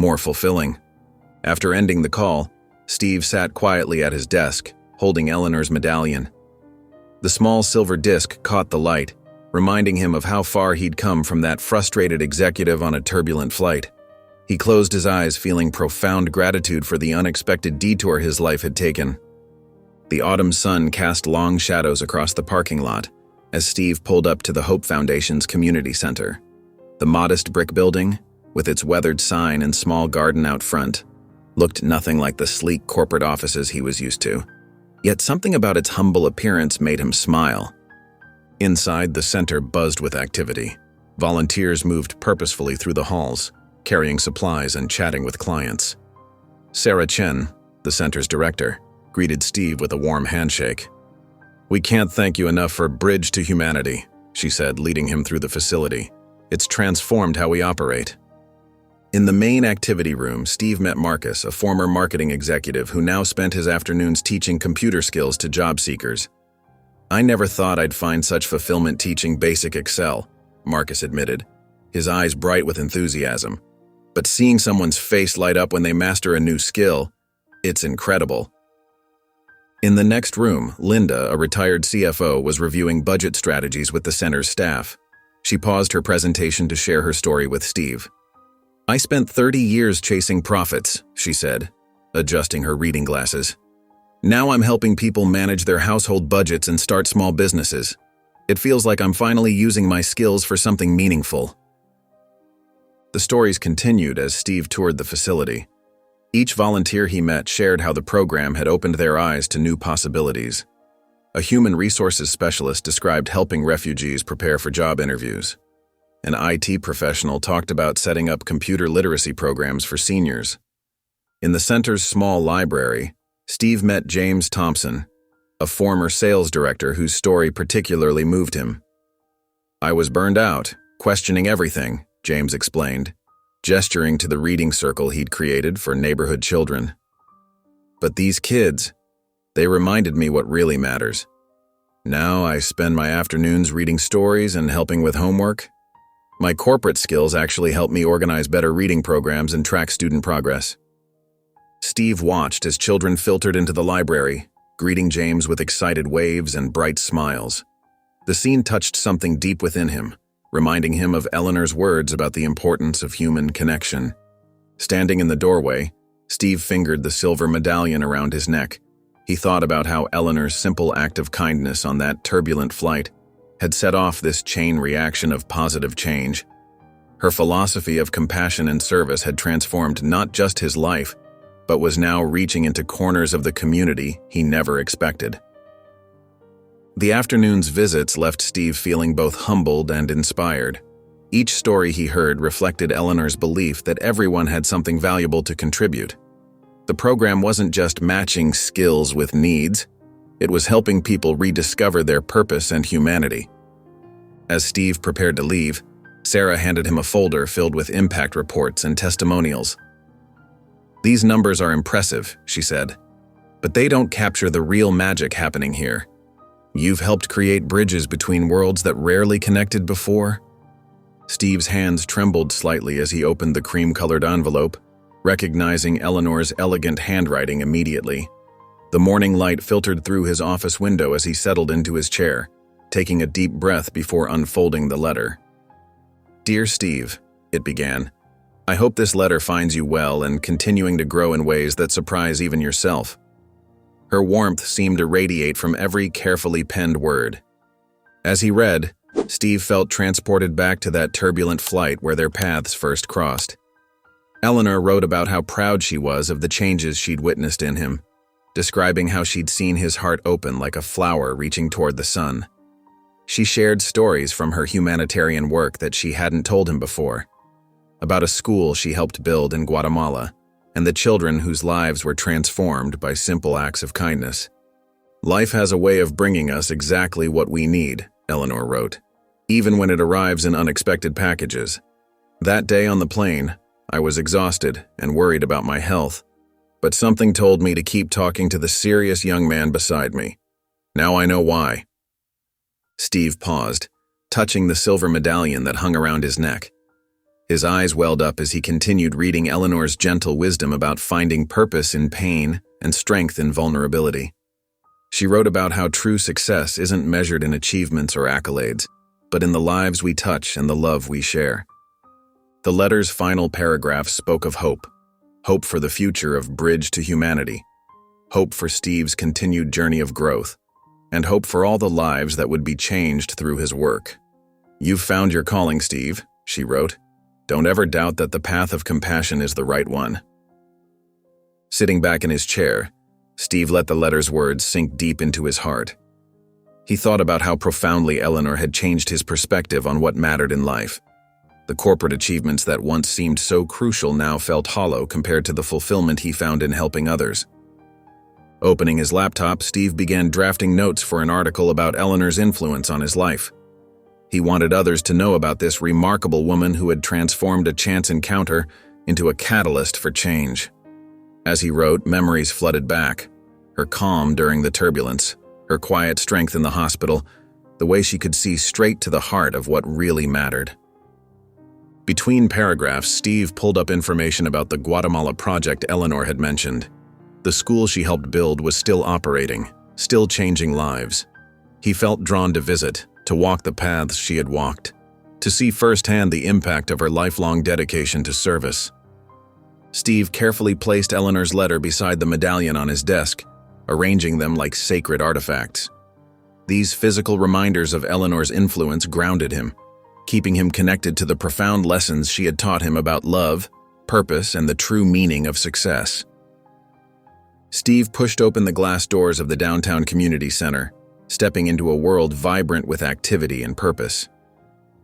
more fulfilling. After ending the call, Steve sat quietly at his desk, holding Eleanor's medallion. The small silver disc caught the light, reminding him of how far he'd come from that frustrated executive on a turbulent flight. He closed his eyes, feeling profound gratitude for the unexpected detour his life had taken. The autumn sun cast long shadows across the parking lot as Steve pulled up to the Hope Foundation's community center. The modest brick building, with its weathered sign and small garden out front, looked nothing like the sleek corporate offices he was used to. Yet something about its humble appearance made him smile. Inside, the center buzzed with activity. Volunteers moved purposefully through the halls, carrying supplies and chatting with clients. Sarah Chen, the center's director, greeted Steve with a warm handshake. "We can't thank you enough for Bridge to Humanity," she said, leading him through the facility. "It's transformed how we operate." In the main activity room, Steve met Marcus, a former marketing executive who now spent his afternoons teaching computer skills to job seekers. "I never thought I'd find such fulfillment teaching basic Excel," Marcus admitted, his eyes bright with enthusiasm. "But seeing someone's face light up when they master a new skill, it's incredible." In the next room, Linda, a retired CFO, was reviewing budget strategies with the center's staff. She paused her presentation to share her story with Steve. "I spent 30 years chasing profits," she said, adjusting her reading glasses. "Now I'm helping people manage their household budgets and start small businesses. It feels like I'm finally using my skills for something meaningful." The stories continued as Steve toured the facility. Each volunteer he met shared how the program had opened their eyes to new possibilities. A human resources specialist described helping refugees prepare for job interviews. An IT professional talked about setting up computer literacy programs for seniors. In the center's small library, Steve met James Thompson, a former sales director whose story particularly moved him. "I was burned out, questioning everything," James explained, gesturing to the reading circle he'd created for neighborhood children. "But these kids, they reminded me what really matters. Now I spend my afternoons reading stories and helping with homework. My corporate skills actually help me organize better reading programs and track student progress." Steve watched as children filtered into the library, greeting James with excited waves and bright smiles. The scene touched something deep within him, reminding him of Eleanor's words about the importance of human connection. Standing in the doorway, Steve fingered the silver medallion around his neck. He thought about how Eleanor's simple act of kindness on that turbulent flight had set off this chain reaction of positive change. Her philosophy of compassion and service had transformed not just his life, but was now reaching into corners of the community he never expected. The afternoon's visits left Steve feeling both humbled and inspired. Each story he heard reflected Eleanor's belief that everyone had something valuable to contribute. The program wasn't just matching skills with needs, it was helping people rediscover their purpose and humanity. As Steve prepared to leave, Sarah handed him a folder filled with impact reports and testimonials. "These numbers are impressive," she said, "but they don't capture the real magic happening here. You've helped create bridges between worlds that rarely connected before." Steve's hands trembled slightly as he opened the cream-colored envelope, recognizing Eleanor's elegant handwriting immediately. The morning light filtered through his office window as he settled into his chair, taking a deep breath before unfolding the letter. "Dear Steve," it began, "I hope this letter finds you well and continuing to grow in ways that surprise even yourself." Her warmth seemed to radiate from every carefully penned word. As he read, Steve felt transported back to that turbulent flight where their paths first crossed. Eleanor wrote about how proud she was of the changes she'd witnessed in him, describing how she'd seen his heart open like a flower reaching toward the sun. She shared stories from her humanitarian work that she hadn't told him before, about a school she helped build in Guatemala, and the children whose lives were transformed by simple acts of kindness. "Life has a way of bringing us exactly what we need," Eleanor wrote, "even when it arrives in unexpected packages. That day on the plane, I was exhausted and worried about my health, but something told me to keep talking to the serious young man beside me. Now I know why." Steve paused, touching the silver medallion that hung around his neck. His eyes welled up as he continued reading Eleanor's gentle wisdom about finding purpose in pain and strength in vulnerability. She wrote about how true success isn't measured in achievements or accolades, but in the lives we touch and the love we share. The letter's final paragraph spoke of hope. Hope for the future of Bridge to Humanity. Hope for Steve's continued journey of growth. And hope for all the lives that would be changed through his work. "You've found your calling, Steve," she wrote. "Don't ever doubt that the path of compassion is the right one." Sitting back in his chair, Steve let the letter's words sink deep into his heart. He thought about how profoundly Eleanor had changed his perspective on what mattered in life. The corporate achievements that once seemed so crucial now felt hollow compared to the fulfillment he found in helping others. Opening his laptop, Steve began drafting notes for an article about Eleanor's influence on his life. He wanted others to know about this remarkable woman who had transformed a chance encounter into a catalyst for change. As he wrote, memories flooded back. Her calm during the turbulence, her quiet strength in the hospital, the way she could see straight to the heart of what really mattered. Between paragraphs, Steve pulled up information about the Guatemala project Eleanor had mentioned. The school she helped build was still operating, still changing lives. He felt drawn to visit, to walk the paths she had walked, to see firsthand the impact of her lifelong dedication to service. Steve carefully placed Eleanor's letter beside the medallion on his desk, arranging them like sacred artifacts. These physical reminders of Eleanor's influence grounded him, keeping him connected to the profound lessons she had taught him about love, purpose, and the true meaning of success. Steve pushed open the glass doors of the downtown community center, stepping into a world vibrant with activity and purpose.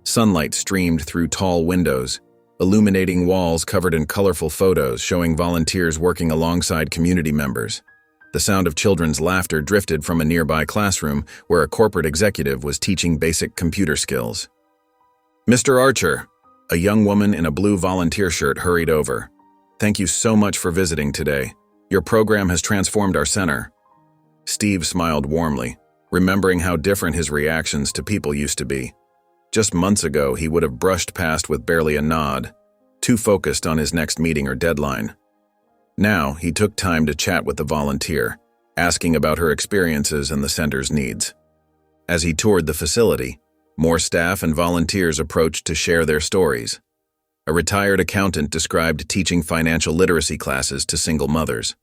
Sunlight streamed through tall windows, illuminating walls covered in colorful photos showing volunteers working alongside community members. The sound of children's laughter drifted from a nearby classroom where a corporate executive was teaching basic computer skills. "Mr. Archer," a young woman in a blue volunteer shirt hurried over. "Thank you so much for visiting today. Your program has transformed our center." Steve smiled warmly, remembering how different his reactions to people used to be. Just months ago, he would have brushed past with barely a nod, too focused on his next meeting or deadline. Now, he took time to chat with the volunteer, asking about her experiences and the center's needs. As he toured the facility, more staff and volunteers approached to share their stories. A retired accountant described teaching financial literacy classes to single mothers.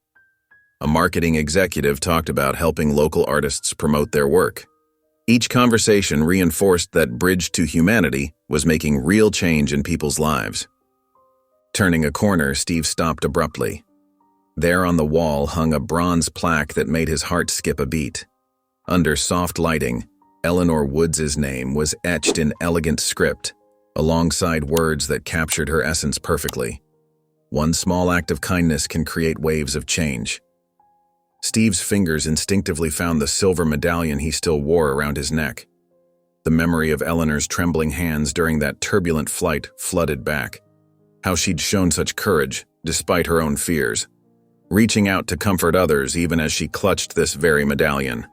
A marketing executive talked about helping local artists promote their work. Each conversation reinforced that Bridge to Humanity was making real change in people's lives. Turning a corner, Steve stopped abruptly. There on the wall hung a bronze plaque that made his heart skip a beat. Under soft lighting, Eleanor Woods' name was etched in elegant script, alongside words that captured her essence perfectly. One small act of kindness can create waves of change. Steve's fingers instinctively found the silver medallion he still wore around his neck. The memory of Eleanor's trembling hands during that turbulent flight flooded back. How she'd shown such courage, despite her own fears, reaching out to comfort others even as she clutched this very medallion.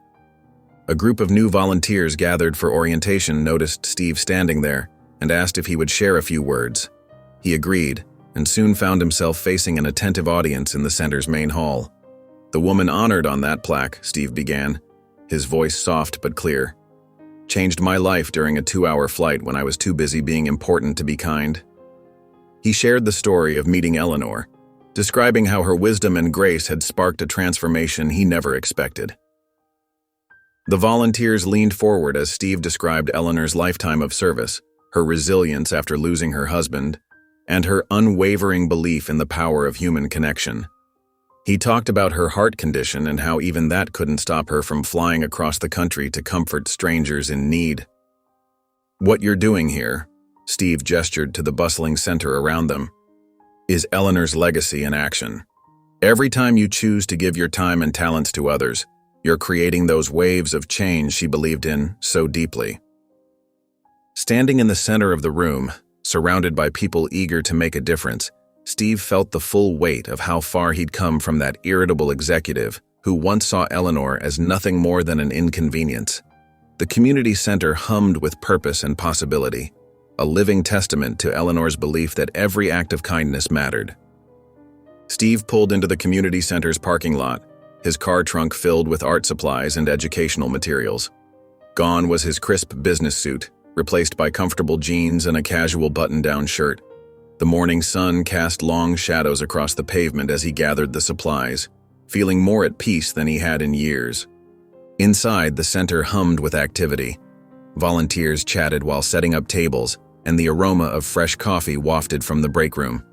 A group of new volunteers gathered for orientation noticed Steve standing there and asked if he would share a few words. He agreed, and soon found himself facing an attentive audience in the center's main hall. "The woman honored on that plaque," Steve began, his voice soft but clear, "changed my life during a 2-hour flight when I was too busy being important to be kind." He shared the story of meeting Eleanor, describing how her wisdom and grace had sparked a transformation he never expected. The volunteers leaned forward as Steve described Eleanor's lifetime of service, her resilience after losing her husband, and her unwavering belief in the power of human connection. He talked about her heart condition and how even that couldn't stop her from flying across the country to comfort strangers in need. "What you're doing here," Steve gestured to the bustling center around them, "is Eleanor's legacy in action. Every time you choose to give your time and talents to others, you're creating those waves of change she believed in so deeply." Standing in the center of the room, surrounded by people eager to make a difference, Steve felt the full weight of how far he'd come from that irritable executive who once saw Eleanor as nothing more than an inconvenience. The community center hummed with purpose and possibility, a living testament to Eleanor's belief that every act of kindness mattered. Steve pulled into the community center's parking lot, his car trunk filled with art supplies and educational materials. Gone was his crisp business suit, replaced by comfortable jeans and a casual button-down shirt. The morning sun cast long shadows across the pavement as he gathered the supplies, feeling more at peace than he had in years. Inside, the center hummed with activity. Volunteers chatted while setting up tables, and the aroma of fresh coffee wafted from the break room.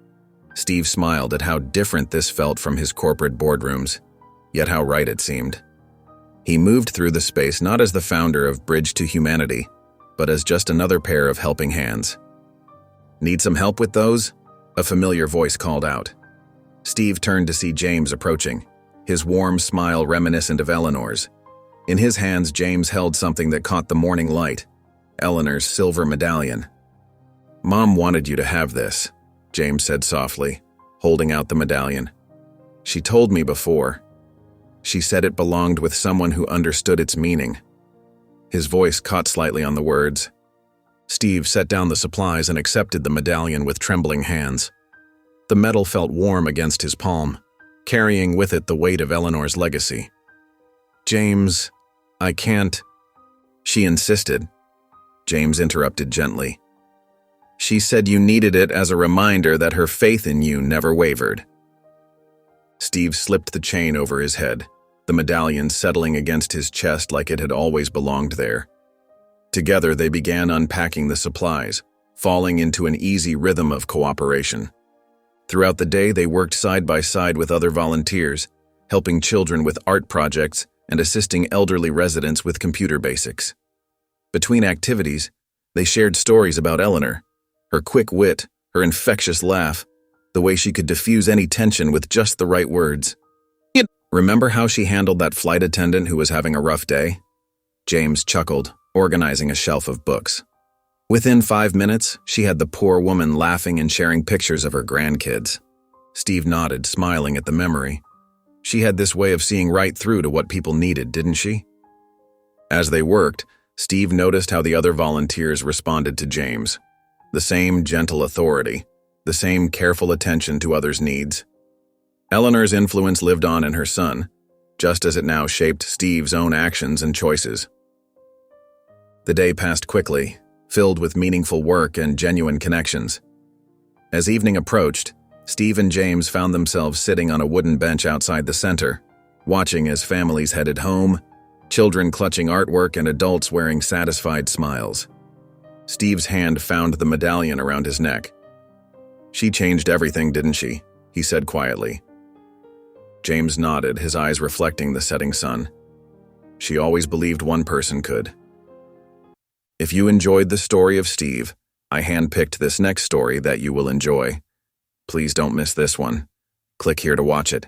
Steve smiled at how different this felt from his corporate boardrooms, yet how right it seemed. He moved through the space not as the founder of Bridge to Humanity, but as just another pair of helping hands. "Need some help with those?" a familiar voice called out. Steve turned to see James approaching, his warm smile reminiscent of Eleanor's. In his hands, James held something that caught the morning light, Eleanor's silver medallion. "Mom wanted you to have this," James said softly, holding out the medallion. "She told me before. She said it belonged with someone who understood its meaning." His voice caught slightly on the words. Steve set down the supplies and accepted the medallion with trembling hands. The metal felt warm against his palm, carrying with it the weight of Eleanor's legacy. "James, I can't," she insisted. James interrupted gently. "She said you needed it as a reminder that her faith in you never wavered." Steve slipped the chain over his head, the medallion settling against his chest like it had always belonged there. Together, they began unpacking the supplies, falling into an easy rhythm of cooperation. Throughout the day, they worked side by side with other volunteers, helping children with art projects and assisting elderly residents with computer basics. Between activities, they shared stories about Eleanor, her quick wit, her infectious laugh, the way she could diffuse any tension with just the right words. "Remember how she handled that flight attendant who was having a rough day?" James chuckled, organizing a shelf of books. Within 5 minutes, she had the poor woman laughing and sharing pictures of her grandkids. Steve nodded, smiling at the memory. She had this way of seeing right through to what people needed, didn't she? As they worked, Steve noticed how the other volunteers responded to James. The same gentle authority, the same careful attention to others' needs. Eleanor's influence lived on in her son, just as it now shaped Steve's own actions and choices. The day passed quickly, filled with meaningful work and genuine connections. As evening approached, Steve and James found themselves sitting on a wooden bench outside the center, watching as families headed home, children clutching artwork and adults wearing satisfied smiles. Steve's hand found the medallion around his neck. "She changed everything, didn't she?" he said quietly. James nodded, his eyes reflecting the setting sun. "She always believed one person could." If you enjoyed the story of Steve, I handpicked this next story that you will enjoy. Please don't miss this one. Click here to watch it.